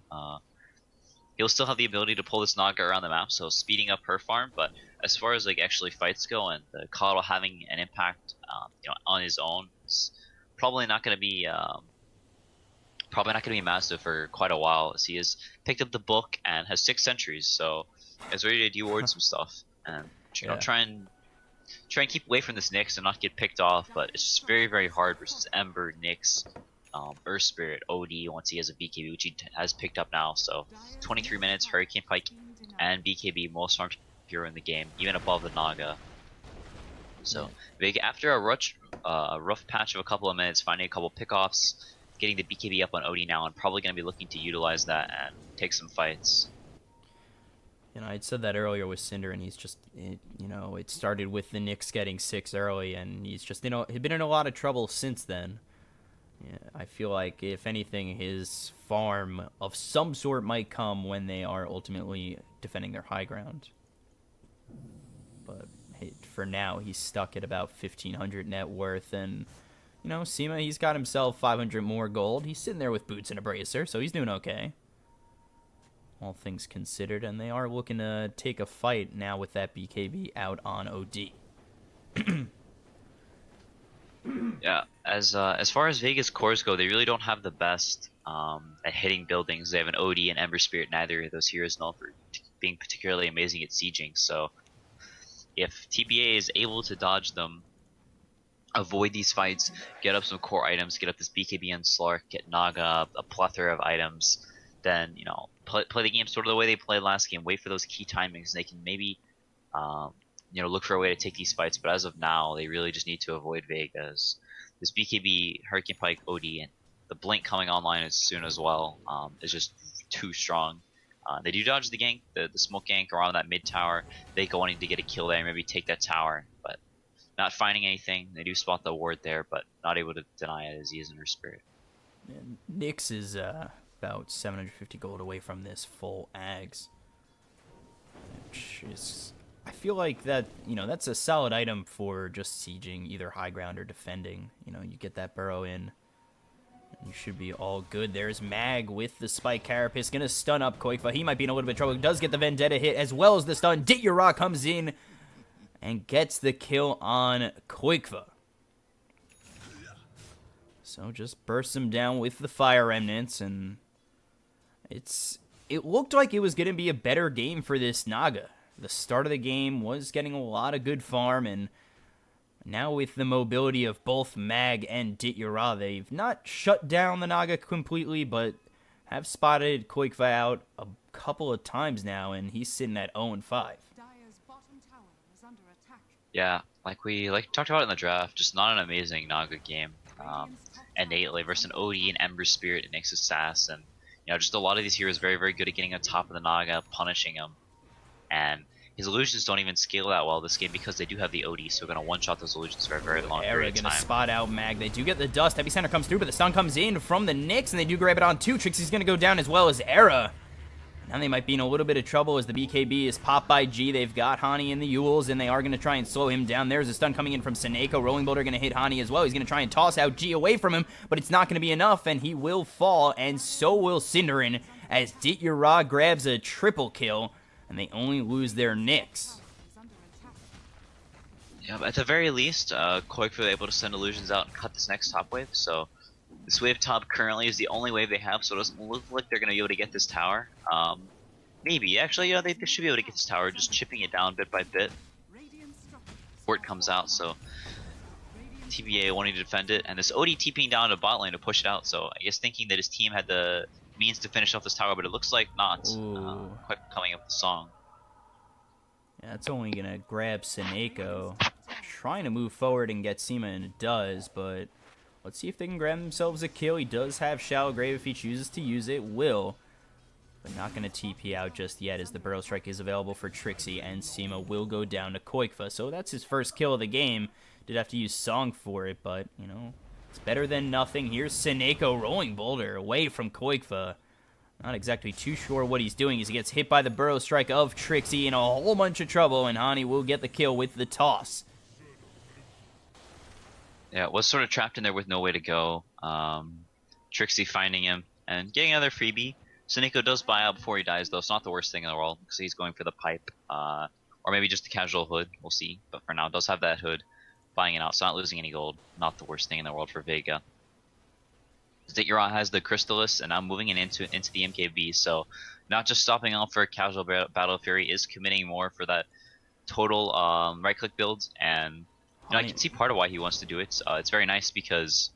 He'll still have the ability to pull this Naga around the map, so speeding up her farm. But as far as actually fights go, and the Coddle having an impact, on his own, it's probably not going to be massive for quite a while. As he has picked up the book and has 6 sentries, so is ready to deward some stuff and try and keep away from this Nyx and not get picked off, but it's just very, very hard versus Ember, Nyx, Earth Spirit, OD once he has a BKB, which he has picked up now. So 23 minutes, Hurricane Pike and BKB, most farmed hero in the game, even above the Naga. So Vega, after a rough patch of a couple of minutes, finding a couple pickoffs, getting the BKB up on OD now, and probably going to be looking to utilize that and take some fights. I'd said that earlier with Cinder, and he's just, it started with the Nyx getting 6 early, and he's just, he'd been in a lot of trouble since then. Yeah, I feel like, if anything, his farm of some sort might come when they are ultimately defending their high ground. But for now, he's stuck at about 1,500 net worth. And, you know, Sema, he's got himself 500 more gold. He's sitting there with boots and a bracer, so he's doing okay, all things considered. And they are looking to take a fight now with that BKB out on OD. Yeah, as far as Vega's cores go, they really don't have the best at hitting buildings. They have an OD and Ember Spirit. Neither of those heroes known for being particularly amazing at sieging. So if TBA is able to dodge them, avoid these fights, get up some core items, get up this BKB and Slark, get Naga, a plethora of items, then, you know, play the game sort of the way they played last game. Wait for those key timings, and they can maybe you know, look for a way to take these fights. But as of now, they really just need to avoid Vegas. This BKB, Hurricane Pike, OD, and the Blink coming online as soon as well is just too strong. They do dodge the gank, the smoke gank around that mid tower. They go wanting to get a kill there, maybe take that tower, but not finding anything. They do spot the ward there, but not able to deny it as he is in her spirit. And Nyx is about 750 gold away from this full Ags, which is, I feel like that, you know, that's a solid item for just sieging either high ground or defending. You know, you get that burrow in, you should be all good. There's Mag with the Spike Carapace, gonna stun up Koikfa. He might be in a little bit of trouble. Does get the Vendetta hit as well as the stun. Dityara comes in and gets the kill on Koikfa. So just bursts him down with the Fire Remnants, and it looked like it was gonna be a better game for this Naga. The start of the game was getting a lot of good farm, and now with the mobility of both Mag and Dityara, they've not shut down the Naga completely, but have spotted Koikfa out a couple of times now, and he's sitting at 0-5. Yeah, like we talked about in the draft, just not an amazing Naga game. Innately versus an OD and Ember Spirit and Nyx Sass, and you know, just a lot of these heroes very, very good at getting on top of the Naga, punishing him. And his illusions don't even scale that well this game because they do have the OD, so we're going to one-shot those illusions for a very long period of time. Going to spot out Mag. They do get the dust. Heavy Center comes through, but the stun comes in from the Nyx, and they do grab it on too. Trixie's going to go down as well as Era. Now they might be in a little bit of trouble as the BKB is popped by G. They've got Hani in the Yules, and they are going to try and slow him down. There's a stun coming in from Seneko. Rolling Boulder going to hit Hani as well. He's going to try and toss out G away from him, but it's not going to be enough, and he will fall, and so will Cinderin as Dityara grabs a triple kill, and they only lose their Nyx. Yeah, but at the very least, Koikfa was able to send illusions out and cut this next top wave, so this wave top currently is the only wave they have, so it doesn't look like they're going to be able to get this tower. Maybe, actually, you know, they should be able to get this tower, just chipping it down bit by bit. Fort comes out, so TBA wanting to defend it, and this OD TPing down to bot lane to push it out, so I guess thinking that his team had the means to finish off this tower, but it looks like not. Quite coming up with the song. Yeah, it's only going to grab Seneko. Trying to move forward and get Sema, and it does, but let's see if they can grab themselves a kill. He does have Shallow Grave if he chooses to use it. Will. But not going to TP out just yet as the Burrow Strike is available for Trixie, and Sema will go down to Koikfa. So that's his first kill of the game. Did have to use Song for it, but, you know, it's better than nothing. Here's Seneko rolling Boulder away from Koikfa. Not exactly too sure what he's doing as he gets hit by the Burrow Strike of Trixie in a whole bunch of trouble, and Hani will get the kill with the toss. Yeah, was sort of trapped in there with no way to go. Trixie finding him and getting another freebie. Seneko does buy out before he dies, though. It's not the worst thing in the world because he's going for the pipe. Or maybe just a casual hood. We'll see. But for now, does have that hood. Buying it out, so not losing any gold. Not the worst thing in the world for Vega. Dityara has the Crystallis, and now moving it into the MKB. So not just stopping off for a casual Battle Fury, is committing more for that total right-click build. And you know, I can see part of why he wants to do it. It's very nice because,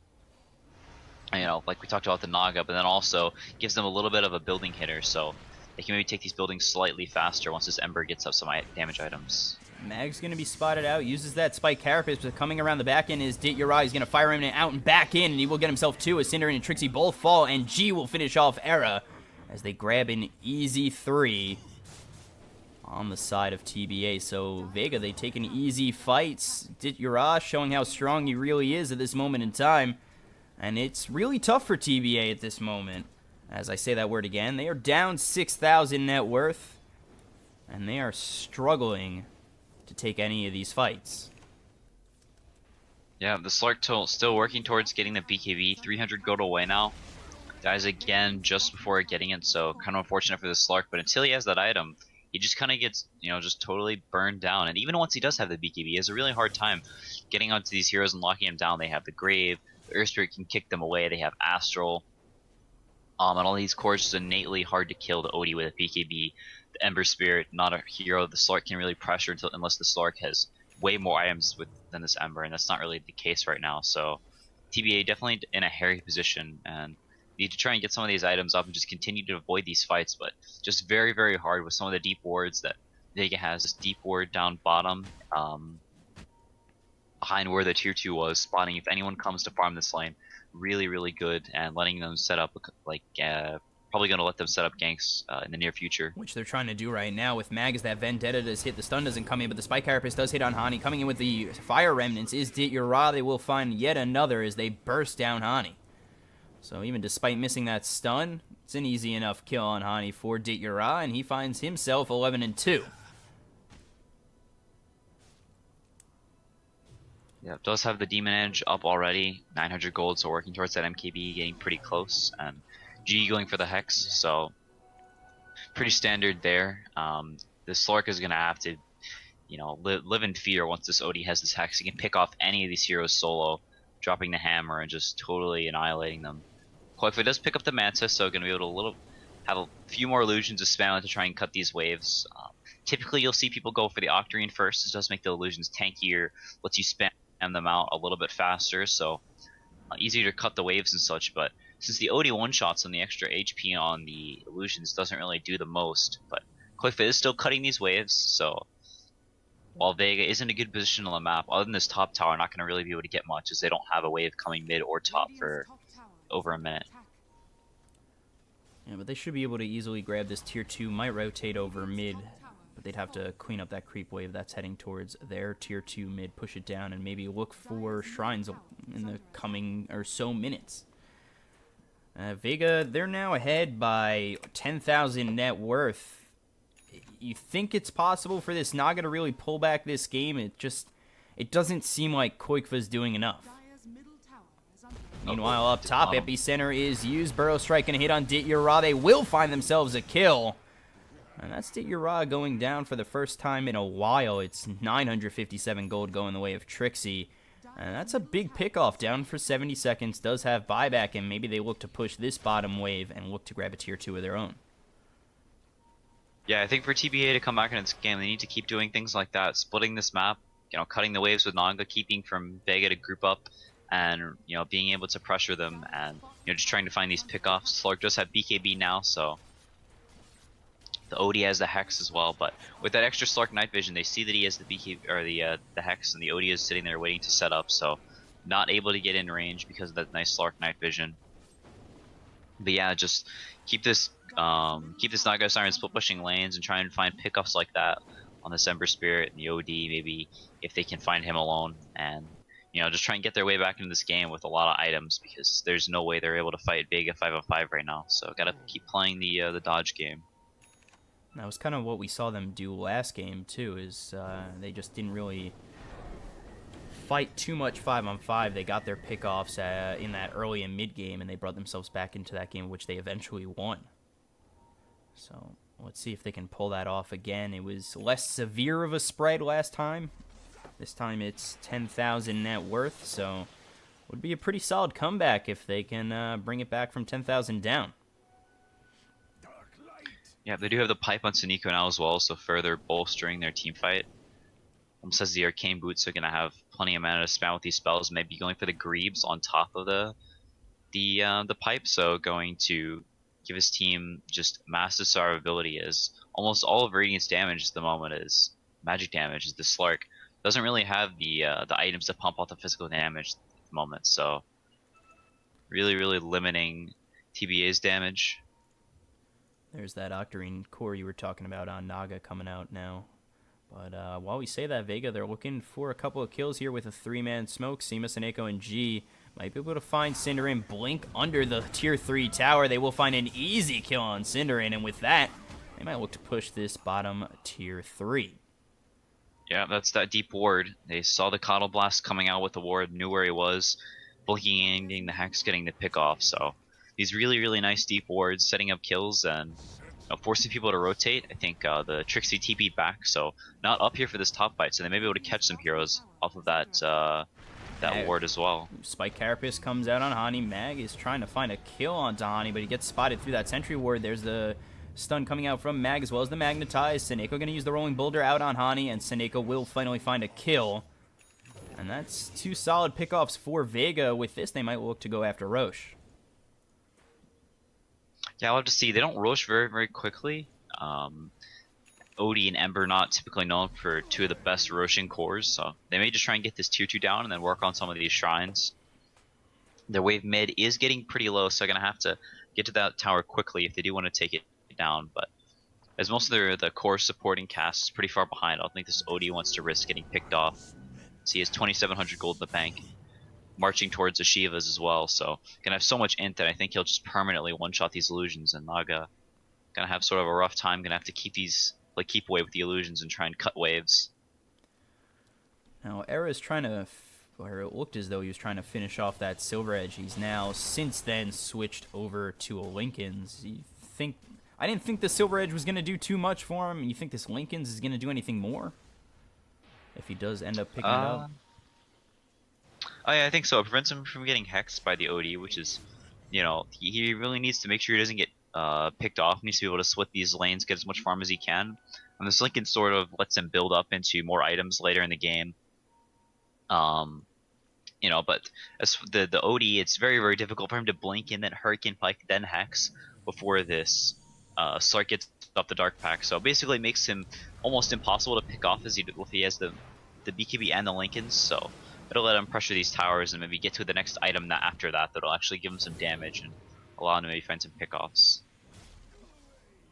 you know, like we talked about the Naga, but then also gives them a little bit of a building hitter, so they can maybe take these buildings slightly faster once this Ember gets up some damage items. Mag's going to be spotted out, uses that Spike Carapace, but coming around the back end is Dityara. He's going to fire him out and back in, and he will get himself two as Cinderin and Trixie both fall, and G will finish off Era as they grab an easy 3 on the side of TBA. So Vega, they take an easy fight. Dityara showing how strong he really is at this moment in time. And it's really tough for TBA at this moment. As I say that word again, they are down 6,000 net worth, and they are struggling to take any of these fights. Yeah, the Slark still working towards getting the BKB. 300 gold away now. Dies again just before getting it, so kind of unfortunate for the Slark, but until he has that item, he just kind of gets, just totally burned down. And even once he does have the BKB, he has a really hard time getting onto these heroes and locking him down. They have the Grave, the Earth Spirit can kick them away, they have Astral. And all these cores is innately hard to kill the Odie with a BKB. The Ember Spirit, not a hero the Slark can really pressure unless the Slark has way more items than this Ember, and that's not really the case right now. So TBA definitely in a hairy position, and need to try and get some of these items up and just continue to avoid these fights, but just very, very hard with some of the deep wards that Vega has. This deep ward down bottom, behind where the tier 2 was, spotting if anyone comes to farm this lane. Really, really good, and letting them set up, probably going to let them set up ganks in the near future. Which they're trying to do right now with Mag, as that Vendetta does hit. The stun doesn't come in, but the Spike Carapace does hit on Hani. Coming in with the Fire Remnants is DOTA. They will find yet another as they burst down Hani. So even despite missing that stun, it's an easy enough kill on Hani for DOTA, and he finds himself 11-2. Yeah, does have the Demon Edge up already, 900 gold, so working towards that MKB, getting pretty close, and G going for the Hex, so pretty standard there. The Slark is going to have to, live in fear once this OD has this Hex. He can pick off any of these heroes solo, dropping the hammer and just totally annihilating them. Koifa does pick up the Mantis, so going to be able to have a few more illusions to spam to try and cut these waves. Typically, you'll see people go for the Octarine first. This does make the illusions tankier, lets you spam them out a little bit faster, so easier to cut the waves and such. But since the OD one-shots on the extra HP on the illusions doesn't really do the most, but Koifa is still cutting these waves, so while Vega is in a good position on the map, other than this top tower, not going to really be able to get much as they don't have a wave coming mid or top for over a minute. Yeah, but they should be able to easily grab this tier 2, might rotate over mid, but they'd have to clean up that creep wave that's heading towards their tier 2 mid, push it down, and maybe look for shrines in the coming or so minutes. Vega, they're now ahead by 10,000 net worth. You think it's possible for this Naga to really pull back this game? It doesn't seem like Koikva's doing enough. Meanwhile, up top, Epicenter is used. Burrow Strike going to hit on DOTA. They will find themselves a kill. And that's DOTA going down for the first time in a while. It's 957 gold going the way of Trixie. And that's a big pickoff, down for 70 seconds. Does have buyback, and maybe they look to push this bottom wave and look to grab a tier 2 of their own. Yeah, I think for TBA to come back in this game, they need to keep doing things like that, splitting this map, cutting the waves with Naga, keeping from Vega to group up, and being able to pressure them, and just trying to find these pickoffs. Slark does have BKB now, so the OD has the Hex as well. But with that extra Slark night vision, they see that he has the BKB or the Hex, and the OD is sitting there waiting to set up, so not able to get in range because of that nice Slark night vision. But yeah, just keep this Naga Siren split pushing lanes and try and find pickoffs like that on this Ember Spirit and the OD, maybe if they can find him alone, and just try and get their way back into this game with a lot of items, because there's no way they're able to fight Vega 5-on-5 right now. So gotta keep playing the dodge game. That was kind of what we saw them do last game too. Is they just didn't really fight too much 5-on-5. They got their pickoffs in that early and mid game, and they brought themselves back into that game, which they eventually won. So let's see if they can pull that off again. It was less severe of a spread last time. This time it's 10,000 net worth, so would be a pretty solid comeback if they can bring it back from 10,000 down. Yeah, they do have the pipe on Suniko now as well, so further bolstering their team fight. Says the Arcane Boots are going to have plenty of mana to spam with these spells, maybe going for the Greaves on top of the pipe, so going to give his team just massive survivability, as almost all of Radiant's damage at the moment is magic damage, as the Slark doesn't really have the items to pump out the physical damage at the moment, so really limiting TBA's damage. There's that Octarine core you were talking about on Naga coming out now. But while we say that, Vega, they're looking for a couple of kills here with a 3-man smoke. Seema, Seneko, and G Might be able to find Cinderin. Blink under the tier 3 tower. They will find an easy kill on Cinderin, and with that, they might look to push this bottom tier 3. Yeah, that's that deep ward. They saw the Coddle Blast coming out with the ward, knew where he was, blinking in, getting the Hex, getting the pick off. So these really, really nice deep wards, setting up kills and forcing people to rotate. I think the Trixie TP'd back, so not up here for this top fight. So they may be able to catch some heroes off of that ward as well. Spike Carapace comes out on Hani. Mag is trying to find a kill on Hani, but he gets spotted through that sentry ward. There's the stun coming out from Mag as well as the Magnetize. Seneko going to use the Rolling Boulder out on Hani, and Seneko will finally find a kill. And that's 2 solid pickoffs for Vega. With this, they might look to go after Roche. Yeah, I'll have to see. They don't Roche very, very quickly. Odie and Ember not typically known for 2 of the best Roshan cores, so they may just try and get this tier 2 down and then work on some of these shrines. Their wave mid is getting pretty low, so they're going to have to get to that tower quickly if they do want to take it down, but as most of the core supporting cast is pretty far behind, I don't think this Odie wants to risk getting picked off. So he has 2,700 gold in the bank, marching towards the Shivas as well, so gonna have so much int that I think he'll just permanently one-shot these illusions, and Naga gonna have sort of a rough time, gonna have to keep these, like, keep away with the illusions and try and cut waves. Now Era's trying to, or it looked as though he was trying to finish off that Silver Edge. He's now since then switched over to a Linken's. I didn't think the Silver Edge was gonna do too much for him. You think this Linken's is gonna do anything more if he does end up picking it up? Oh, yeah, I think so. It prevents him from getting hexed by the OD, which is, you know, he really needs to make sure he doesn't get picked off. He needs to be able to split these lanes, get as much farm as he can. And this Linken sort of lets him build up into more items later in the game. You know, but as the OD, it's very, very difficult for him to blink and then Hurricane Pike, then Hex before this Slark gets off the Dark Pack. So basically it makes him almost impossible to pick off if he has the BKB and the Linken's. So it'll let him pressure these towers and maybe get to the next item after that that'll actually give him some damage and allow him to maybe find some pickoffs.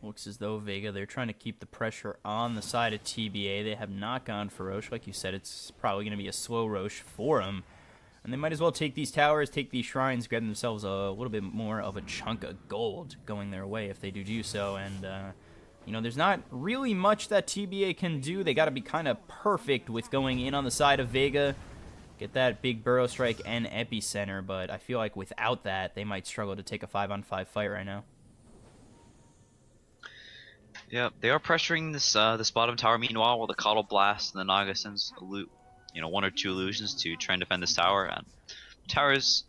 Looks as though Vega, they're trying to keep the pressure on the side of TBA. They have not gone for Roche. Like you said, it's probably going to be a slow Roche for them. And they might as well take these towers, take these shrines, grab themselves a little bit more of a chunk of gold going their way if they do so. And, you know, there's not really much that TBA can do. They got to be kind of perfect with going in on the side of Vega. Get that big Burrow Strike and Epicenter, but I feel like without that, they might struggle to take a 5-on-5 fight right now. Yeah, they are pressuring this bottom tower. Meanwhile, while the Coddle Blast and the Naga sends one or two illusions to try and defend this tower. And the tower is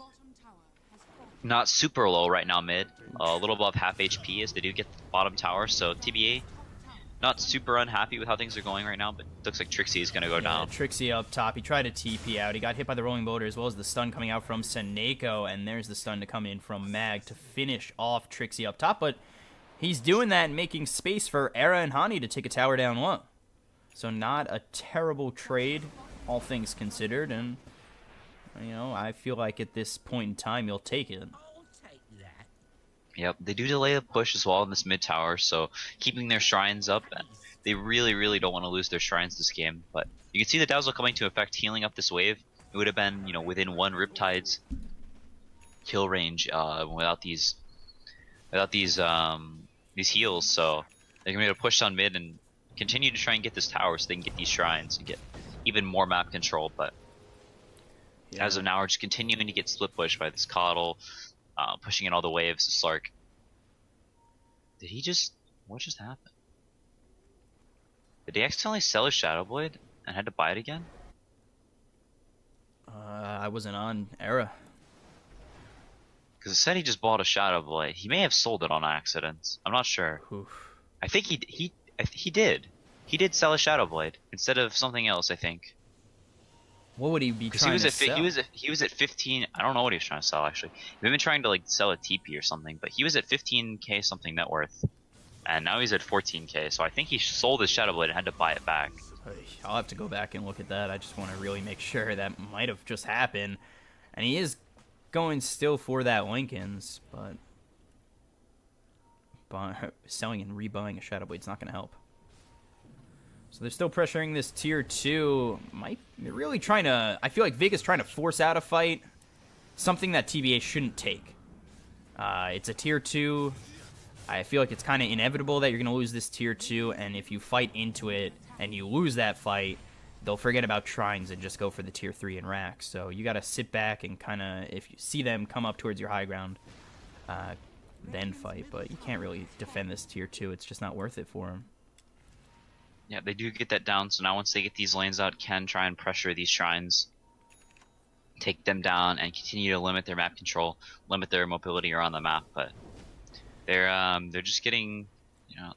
not super low right now mid, a little above half HP as they do get the bottom tower. So TBA not super unhappy with how things are going right now, but it looks like Trixie is going to go down. Trixie up top. He tried to TP out. He got hit by the Rolling Boulder as well as the stun coming out from Seneko, and there's the stun to come in from Mag to finish off Trixie up top, but he's doing that and making space for Era and Hani to take a tower down low. So not a terrible trade, all things considered, and, you know, I feel like at this point in time, you'll take it. Yep, they do delay the push as well in this mid tower, so keeping their shrines up, and they really, really don't want to lose their shrines this game. But you can see the Dazzle coming to effect, healing up this wave. It would have been, you know, within one Riptide's kill range without these heals. So they're gonna be able to push down mid and continue to try and get this tower so they can get these shrines and get even more map control. But as of now, we're just continuing to get split pushed by this Coddle. Pushing in all the waves to Slark. What just happened? Did he accidentally sell his Shadow Blade and had to buy it again? I wasn't on Era. Because it said he just bought a Shadow Blade. He may have sold it on accident. I'm not sure. Oof. I think he did. He did sell a Shadow Blade instead of something else, I think. What would he be trying to sell? He was at 15. I don't know what he was trying to sell actually. We've been trying to like sell a TP or something, but he was at 15k something net worth, and now he's at 14k. So I think he sold his Shadow Blade and had to buy it back. I'll have to go back and look at that. I just want to really make sure that might have just happened, and he is going still for that Linken's, but selling and rebuying a Shadow Blade is not going to help. So they're still pressuring this tier 2. They're really trying to... I feel like Vega's trying to force out a fight. something that TBA shouldn't take. It's a tier 2. I feel like it's kind of inevitable that you're going to lose this tier 2, and if you fight into it and you lose that fight, they'll forget about shrines and just go for the tier 3 and racks. So you got to sit back and kind of, if you see them come up towards your high ground, then fight. But you can't really defend this tier 2. It's just not worth it for them. Yeah, they do get that down, so now once they get these lanes out, can try and pressure these shrines, take them down, and continue to limit their map control, limit their mobility around the map. But they're just getting, you know,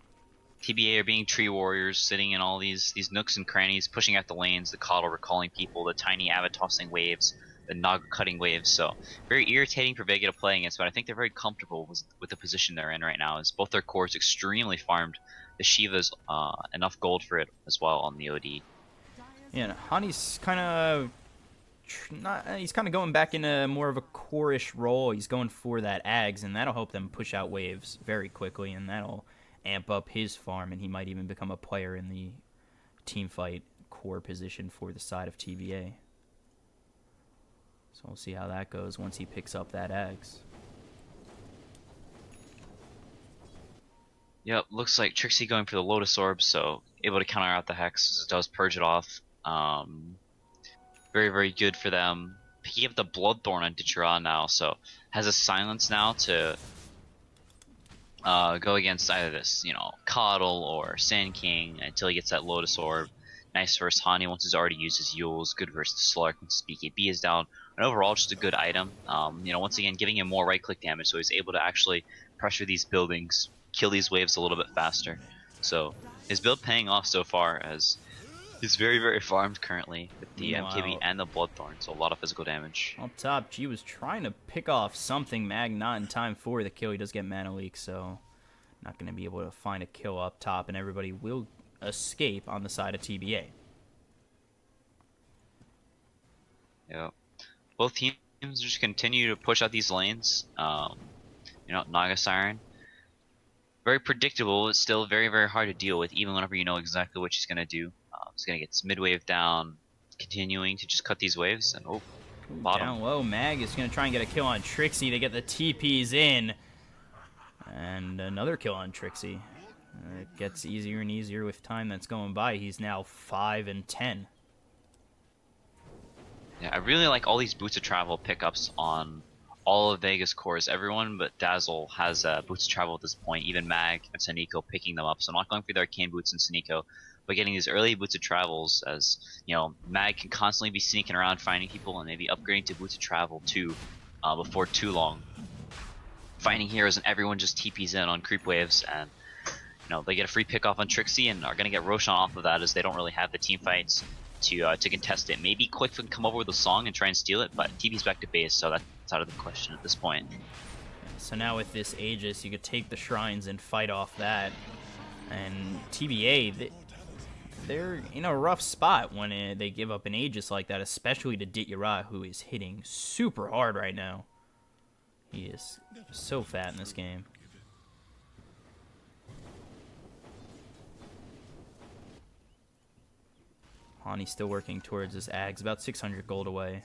TBA are being tree warriors, sitting in all these nooks and crannies, pushing out the lanes, the coddle recalling people, the tiny avid tossing waves, the Naga cutting waves. So very irritating for Vega to play against, but I think they're very comfortable with the position they're in right now, as both their cores extremely farmed. The Shiva's enough gold for it as well on the OD. Yeah, Hani's kind of he's kind of going back into more of a core-ish role. He's going for that Ags, and that'll help them push out waves very quickly, and that'll amp up his farm, and he might even become a player in the team fight core position for the side of TBA. So we'll see how that goes once he picks up that Ags. Yep, looks like Trixie going for the Lotus Orb, so able to counter out the Hex, does purge it off. Very, very good for them. Picking up the Bloodthorn on Dichira now, so has a silence now to go against either this, you know, Coddle or Sand King until he gets that Lotus Orb. Nice versus Hani once he's already used his Yules. Good versus Slark once his BKB is down. And overall, just a good item. You know, once again, giving him more right-click damage, so he's able to actually pressure these buildings, kill these waves a little bit faster. So his build paying off so far, as he's very, very farmed currently with the MKB and the Bloodthorn, so a lot of physical damage. Up top, G was trying to pick off something. Mag not in time for the kill. He does get mana leak, so not going to be able to find a kill up top, and everybody will escape on the side of TBA. Yeah, both teams just continue to push out these lanes. You know, Naga Siren, very predictable. It's still very, very hard to deal with, even whenever you know exactly what she's gonna do. He's gonna get mid wave down, continuing to just cut these waves, and bottom. Down low, Mag is gonna try and get a kill on Trixie. They get the TPs in, and another kill on Trixie. It gets easier and easier with time that's going by. He's now 5 and 10. Yeah, I really like all these Boots of Travel pickups on all of Vega's cores. Everyone but Dazzle has Boots of Travel at this point, even Mag and Saniko picking them up. So I'm not going for the Arcane Boots and Saniko, but getting these early Boots of Travels, as, you know, Mag can constantly be sneaking around finding people and maybe upgrading to Boots of Travel too before too long. Finding heroes and everyone just TPs in on creep waves, and you know, they get a free pick off on Trixie and are going to get Roshan off of that, as they don't really have the team fights to contest it. Maybe Quick can come over with a song and try and steal it, but TP's back to base, so that's out of the question at this point. So now with this Aegis, you could take the shrines and fight off that. And TBA, they're in a rough spot when they give up an Aegis like that, especially to Dityara, who is hitting super hard right now. He is so fat in this game. Hani's still working towards his Ags, about 600 gold away.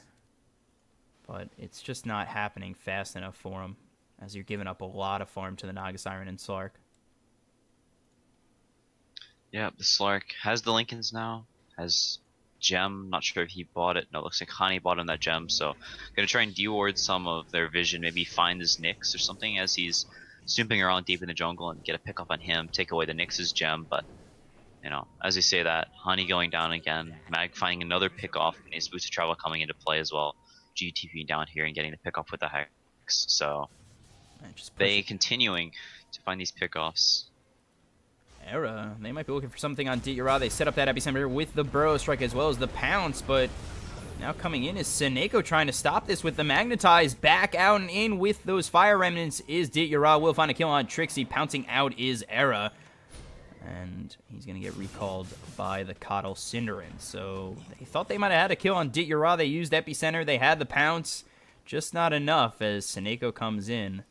But it's just not happening fast enough for him, as you're giving up a lot of farm to the Naga Siren and Slark. Yeah, the Slark has the Lincolns now, has gem. Not sure if he bought it. No, it looks like Hani bought him that gem, so gonna try and deward some of their vision, maybe find his Nyx or something as he's snooping around deep in the jungle, and get a pick up on him, take away the Nyx's gem. But you know, as they say that, Hani going down again, Mag finding another pick off, and his Boots of Travel coming into play as well. GTP down here and getting the pick off with the Hex. So they continuing to find these pickoffs. Era, they might be looking for something on Dityara. They set up that epicenter with the Burrow Strike as well as the Pounce, but now coming in is Saneko trying to stop this with the Magnetize. Back out and in with those Fire Remnants is Dityara. Will find a kill on Trixie. Pouncing out is Era. And he's going to get recalled by the Coddle Cinderin. So they thought they might have had a kill on Dityara. They used Epicenter. They had the Pounce. Just not enough as Saneko comes in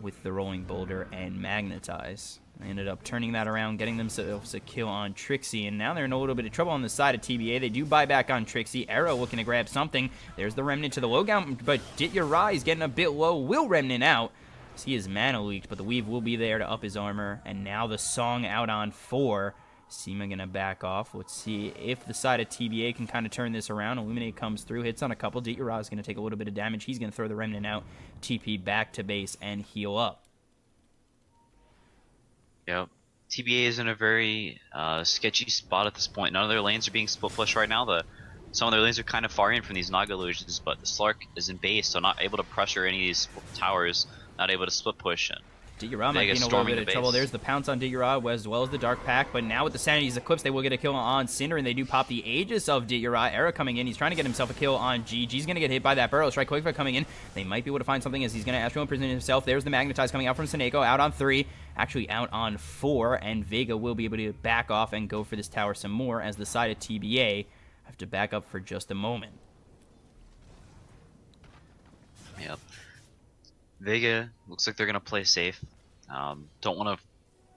with the Rolling Boulder and Magnetize. They ended up turning that around, getting themselves a kill on Trixie, and now they're in a little bit of trouble on the side of TBA. They do buy back on Trixie. Arrow looking to grab something. There's the Remnant to the low ground, but Ditya is getting a bit low. Will Remnant out. See his mana leaked, but the Weave will be there to up his armor, and now the Song out on 4. Seema gonna back off. Let's see if the side of TBA can kind of turn this around. Illuminate comes through, hits on a couple. Ditya is gonna take a little bit of damage. He's gonna throw the Remnant out, TP back to base, and heal up. Yep. TBA is in a very sketchy spot at this point. None of their lanes are being split pushed right now. Some of their lanes are kind of far in from these Naga illusions, but the Slark is in base, so not able to pressure any of these towers, not able to split push. Ditya might be in a little bit of trouble. There's the pounce on Ditya as well as the Dark Pack, but now with the Sanity's Eclipse, they will get a kill on Cinder, and they do pop the Aegis of Ditya. Era coming in. He's trying to get himself a kill on G. G's going to get hit by that Burrow Strike. Quickfire coming in. They might be able to find something as he's going to Astral Imprison himself. There's the Magnetize coming out from Seneko, out on 3. Actually out on 4, and Vega will be able to back off and go for this tower some more as the side of TBA have to back up for just a moment. Yep. Vega looks like they're going to play safe. Don't want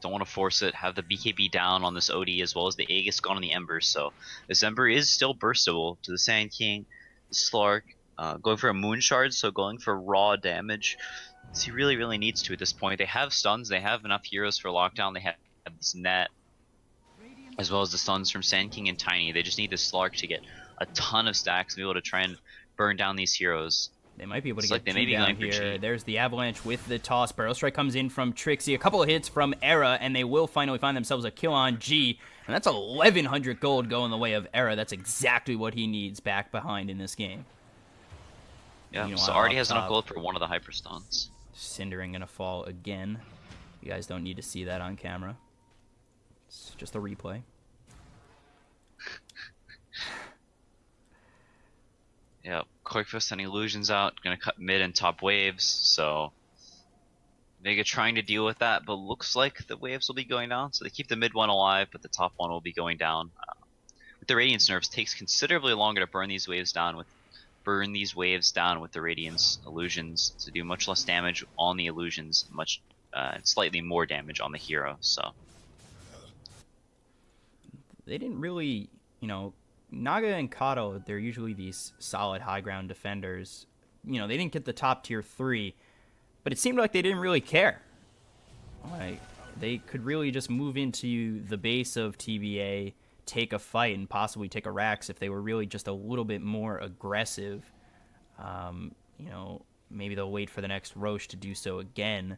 to force it. Have the BKB down on this OD as well as the Aegis gone on the Ember. So this Ember is still burstable to the Sand King. The Slark going for a Moon Shard, so going for raw damage. He really needs to at this point. They have stuns. They have enough heroes for lockdown. They have this net as well as the stuns from Sand King and Tiny. They just need the Slark to get a ton of stacks and be able to try and burn down these heroes. They might be able to get two down here. There's the Avalanche with the toss. Burrow Strike comes in from Trixie. A couple of hits from Era, and they will finally find themselves a kill on G. And that's 1,100 gold going the way of Era. That's exactly what he needs back behind in this game. Yeah, so already has enough gold for one of the Hyperstones. Cindering gonna fall again. You guys don't need to see that on camera. It's just a replay. Yeah, Quickfist sending illusions out, gonna cut mid and top waves, so Vega trying to deal with that, but looks like the waves will be going down, so they keep the mid one alive, but the top one will be going down. With the Radiance nerfs, takes considerably longer to burn these waves down with the Radiance illusions to do much less damage on the illusions, slightly more damage on the hero. So they didn't really, Naga and Kato, they're usually these solid high ground defenders. They didn't get the top tier 3, but it seemed like they didn't really care. Like, they could really just move into the base of TBA, take a fight, and possibly take a Rax if they were really just a little bit more aggressive. Maybe they'll wait for the next Roche to do so again.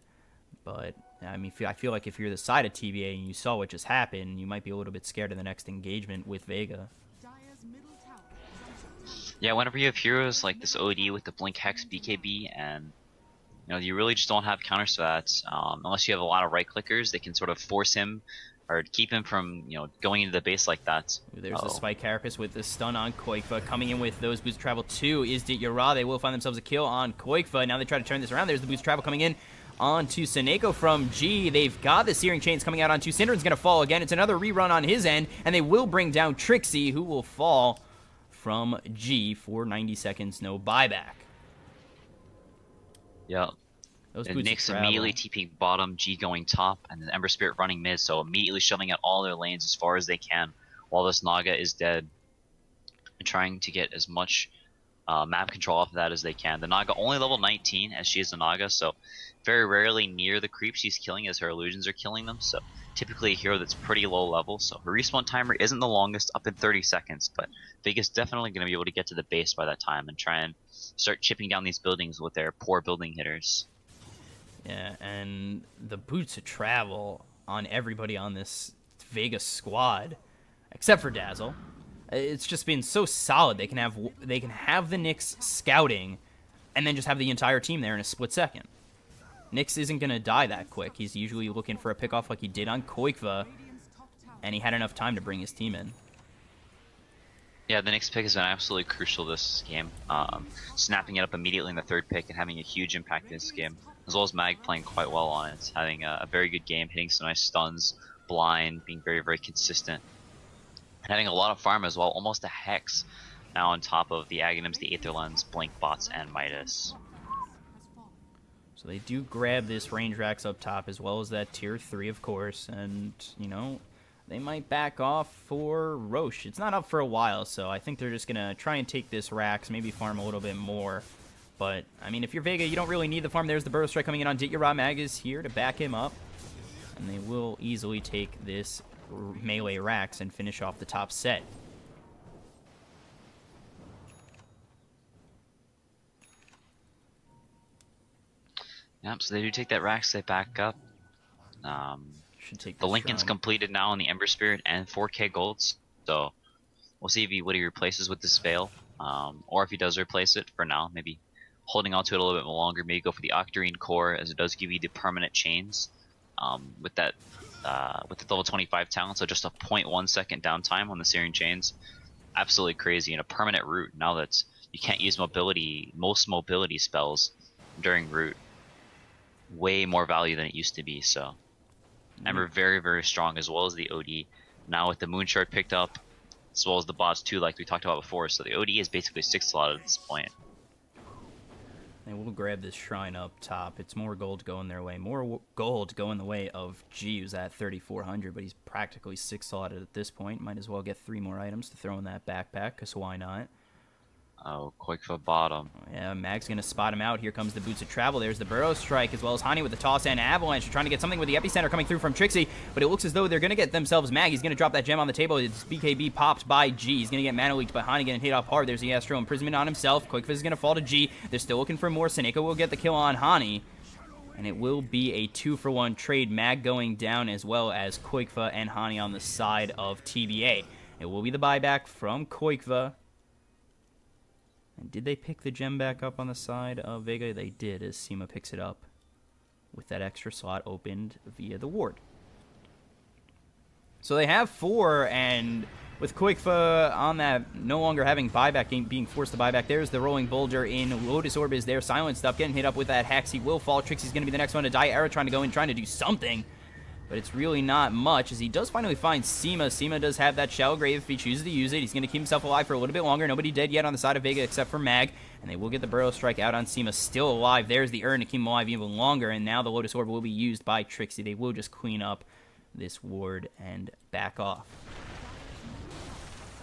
But, I feel like if you're the side of TBA and you saw what just happened, you might be a little bit scared of the next engagement with Vega. Yeah, whenever you have heroes like this OD with the Blink Hex BKB, and you really just don't have counters to that, unless you have a lot of right clickers, they can sort of force him or keep him from going into the base like that. There's the Spike Carapace with the stun on Koikfa. Coming in with those boost travel 2 is Ditya. They will find themselves a kill on Koikfa. Now they try to turn this around. There's the boost travel coming in onto Seneko from G. They've got the Searing Chains coming out onto Cinderen's going to fall again. It's another rerun on his end, and they will bring down Trixie, who will fall from G for 90 seconds, no buyback. Yeah. And Nyx immediately TPing bottom, G going top, and then Ember Spirit running mid, so immediately shoving out all their lanes as far as they can while this Naga is dead. And trying to get as much map control off of that as they can. The Naga only level 19 as she is a Naga, so very rarely near the creep she's killing as her illusions are killing them, so typically a hero that's pretty low level, so her respawn timer isn't the longest, up in 30 seconds, but Vega's definitely going to be able to get to the base by that time and try and start chipping down these buildings with their poor building hitters. Yeah, and the boots of travel on everybody on this Vega squad, except for Dazzle. It's just been so solid. They can have the Nyx scouting, and then just have the entire team there in a split second. Nyx isn't gonna die that quick. He's usually looking for a pickoff like he did on Koikva, and he had enough time to bring his team in. Yeah, the Nyx pick has been absolutely crucial this game. Snapping it up immediately in the third pick and having a huge impact in this game, as well as Mag playing quite well on it, having a very good game, hitting some nice stuns, blind, being very consistent, and having a lot of farm as well, almost a Hex now on top of the Aghanims, the Aether Lens, Blink Bots, and Midas. So So they do grab this range racks up top, as well as that tier 3, of course. And, you know, they might back off for Roche. It's not up for a while, so I think they're just going to try and take this racks, maybe farm a little bit more. But, I mean, if you're Vega, you don't really need the farm. There's the Burrow Strike coming in on Ditya. Mag is here to back him up. And they will easily take this melee racks and finish off the top set. Yep, so they do take that racks, they back up. Should take the Lincoln's shrine. completed now on the Ember Spirit and 4k golds. So we'll see what he replaces with this Veil. Or if he does replace it for now, maybe holding on to it a little bit longer, maybe go for the Octarine Core, as it does give you the permanent chains with that with the level 25 talent. So just a 0.1 second downtime on the Searing Chains. Absolutely crazy, and a permanent root now that you can't use most mobility spells during root. Way more value than it used to be. So Ember very, very strong, as well as the OD. Now with the Moon Shard picked up, as well as the bots too, like we talked about before. So the OD is basically 6 slotted at this point. And we'll grab this shrine up top. It's more gold going their way. More gold going the way of G, who's at 3,400, but he's practically 6 slotted at this point. Might as well get 3 more items to throw in that backpack, because why not? Oh, quick for bottom. Yeah, Mag's going to spot him out. Here comes the Boots of Travel. There's the Burrow Strike, as well as Hani with the Toss and Avalanche. They're trying to get something with the Epicenter coming through from Trixie, but it looks as though they're going to get themselves Mag. He's going to drop that gem on the table. It's BKB popped by G. He's going to get Mana Leaked, but Hani getting hit off hard. There's the Astro Imprisonment on himself. Quick Fizz is going to fall to G. They're still looking for more. Seneko will get the kill on Hani, and it will be a 2-for-1 trade. Mag going down, as well as Koikva and Hani on the side of TBA. It will be the buyback from Koikva. And did they pick the gem back up on the side of Vega? They did, as Sima picks it up with that extra slot opened via the ward. So they have 4, and with Koikva on that, no longer having buyback, being forced to buyback, there's the Rolling Boulder in. Lotus Orb is there, Silent Stuff, getting hit up with that Hex. He will fall. Trixie's going to be the next one to die. Era trying to go in, trying to do something. But it's really not much, as he does finally find Sima. Sima does have that Shallow Grave if he chooses to use it. He's going to keep himself alive for a little bit longer. Nobody dead yet on the side of Vega except for Mag. And they will get the Burrow Strike out on Sima. Still alive. There's the Urn to keep him alive even longer. And now the Lotus Orb will be used by Trixie. They will just clean up this ward and back off.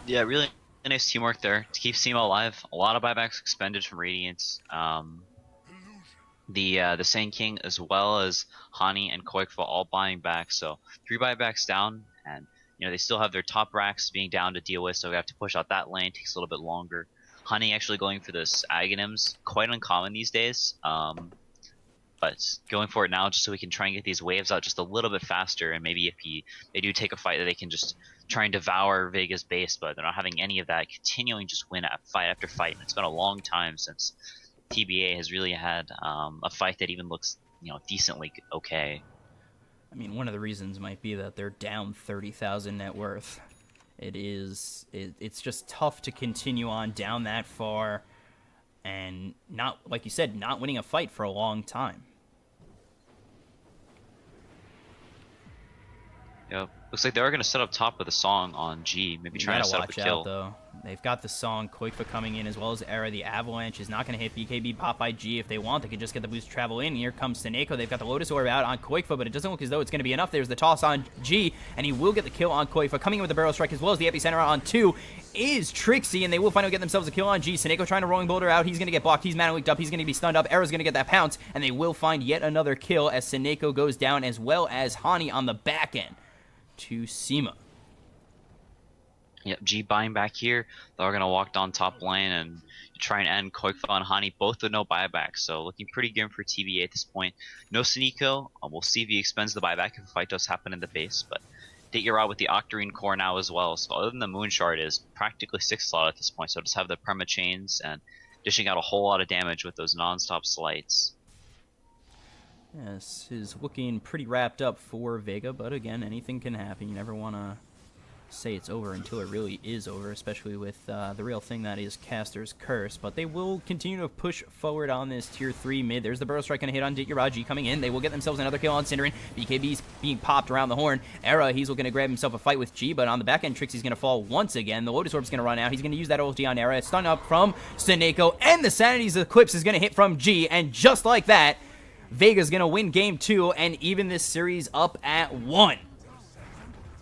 Yeah, really nice teamwork there to keep Sima alive. A lot of buybacks expended from Radiance. The Sand King, as well as Hani and Koikva, all buying back. So 3 buybacks down, and you know they still have their top racks being down to deal with. So we have to push out that lane. Takes a little bit longer. Hani actually going for this Aghanims, quite uncommon these days. But going for it now just so we can try and get these waves out just a little bit faster. And maybe if they do take a fight, that they can just try and devour Vega's base. But they're not having any of that. Continuing just win at fight after fight. And it's been a long time since TBA has really had a fight that even looks, you know, decently okay. I mean, one of the reasons might be that they're down 30,000 net worth. It's just tough to continue on down that far and not, like you said, not winning a fight for a long time. Yep. Looks like they are going to set up top with a song on G. Maybe trying to set up a kill. Out, though. They've got the song, Koikva coming in, as well as Era. The Avalanche is not going to hit BKB pop by G. If they want, they could just get the boost travel in. Here comes Seneko. They've got the Lotus Orb out on Koikva, but it doesn't look as though it's going to be enough. There's the toss on G, and he will get the kill on Koikva. Coming in with the Burrow Strike, as well as the Epicenter on 2, is Trixie, and they will finally get themselves a kill on G. Seneko trying to Rolling Boulder out. He's going to get blocked. He's Mana Leaked up. He's going to be stunned up. Era's going to get that pounce, and they will find yet another kill as Seneko goes down, as well as Hani on the back end to Sima. Yep, G buying back here. They're going to walk down top lane and try and end Koikva and Hani, both with no buyback. So looking pretty grim for TBA at this point. No Seneko. We'll see if he expends the buyback if a fight does happen in the base. But Ditya with the Octarine Core now as well. So other than the Moon Shard is practically 6 slot at this point. So just have the Perma Chains and dishing out a whole lot of damage with those non-stop slights. Yes, is looking pretty wrapped up for Vega, but again, anything can happen. You never want to say it's over until it really is over, especially with the real thing that is Caster's Curse. But they will continue to push forward on this tier 3 mid. There's the Burrow Strike going to hit on Ditya coming in. They will get themselves another kill on Cinderin. BKB's being popped around the horn. Era, he's looking to grab himself a fight with G, but on the back end, Trixie's going to fall once again. The Lotus Orb's going to run out. He's going to use that ulti on Era. Stun up from Seneko, and the Sanity's Eclipse is going to hit from G, and just like that, Vega's going to win game 2 and even this series up at 1.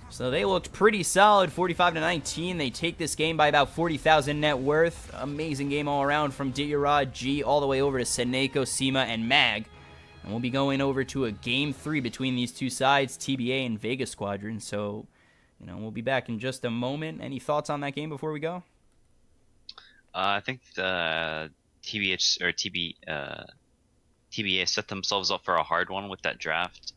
So they looked pretty solid, 45-19. They take this game by about 40,000 net worth. Amazing game all around from Diarod, G, all the way over to Seneko, Sema, and Mag. And we'll be going over to a game 3 between these two sides, TBA and Vega Squadron. So, we'll be back in just a moment. Any thoughts on that game before we go? I think the TBA set themselves up for a hard one with that draft.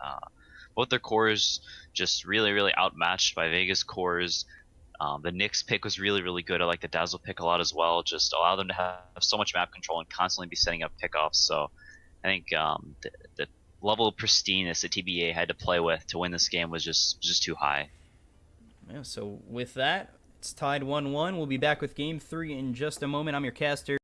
Both their cores just really, really outmatched by Vega's cores. The Nyx pick was really, really good. I like the Dazzle pick a lot as well. Just allow them to have so much map control and constantly be setting up pickoffs. So I think the level of pristineness that TBA had to play with to win this game was just too high. Yeah, so with that, it's tied 1-1. We'll be back with game 3 in just a moment. I'm your caster.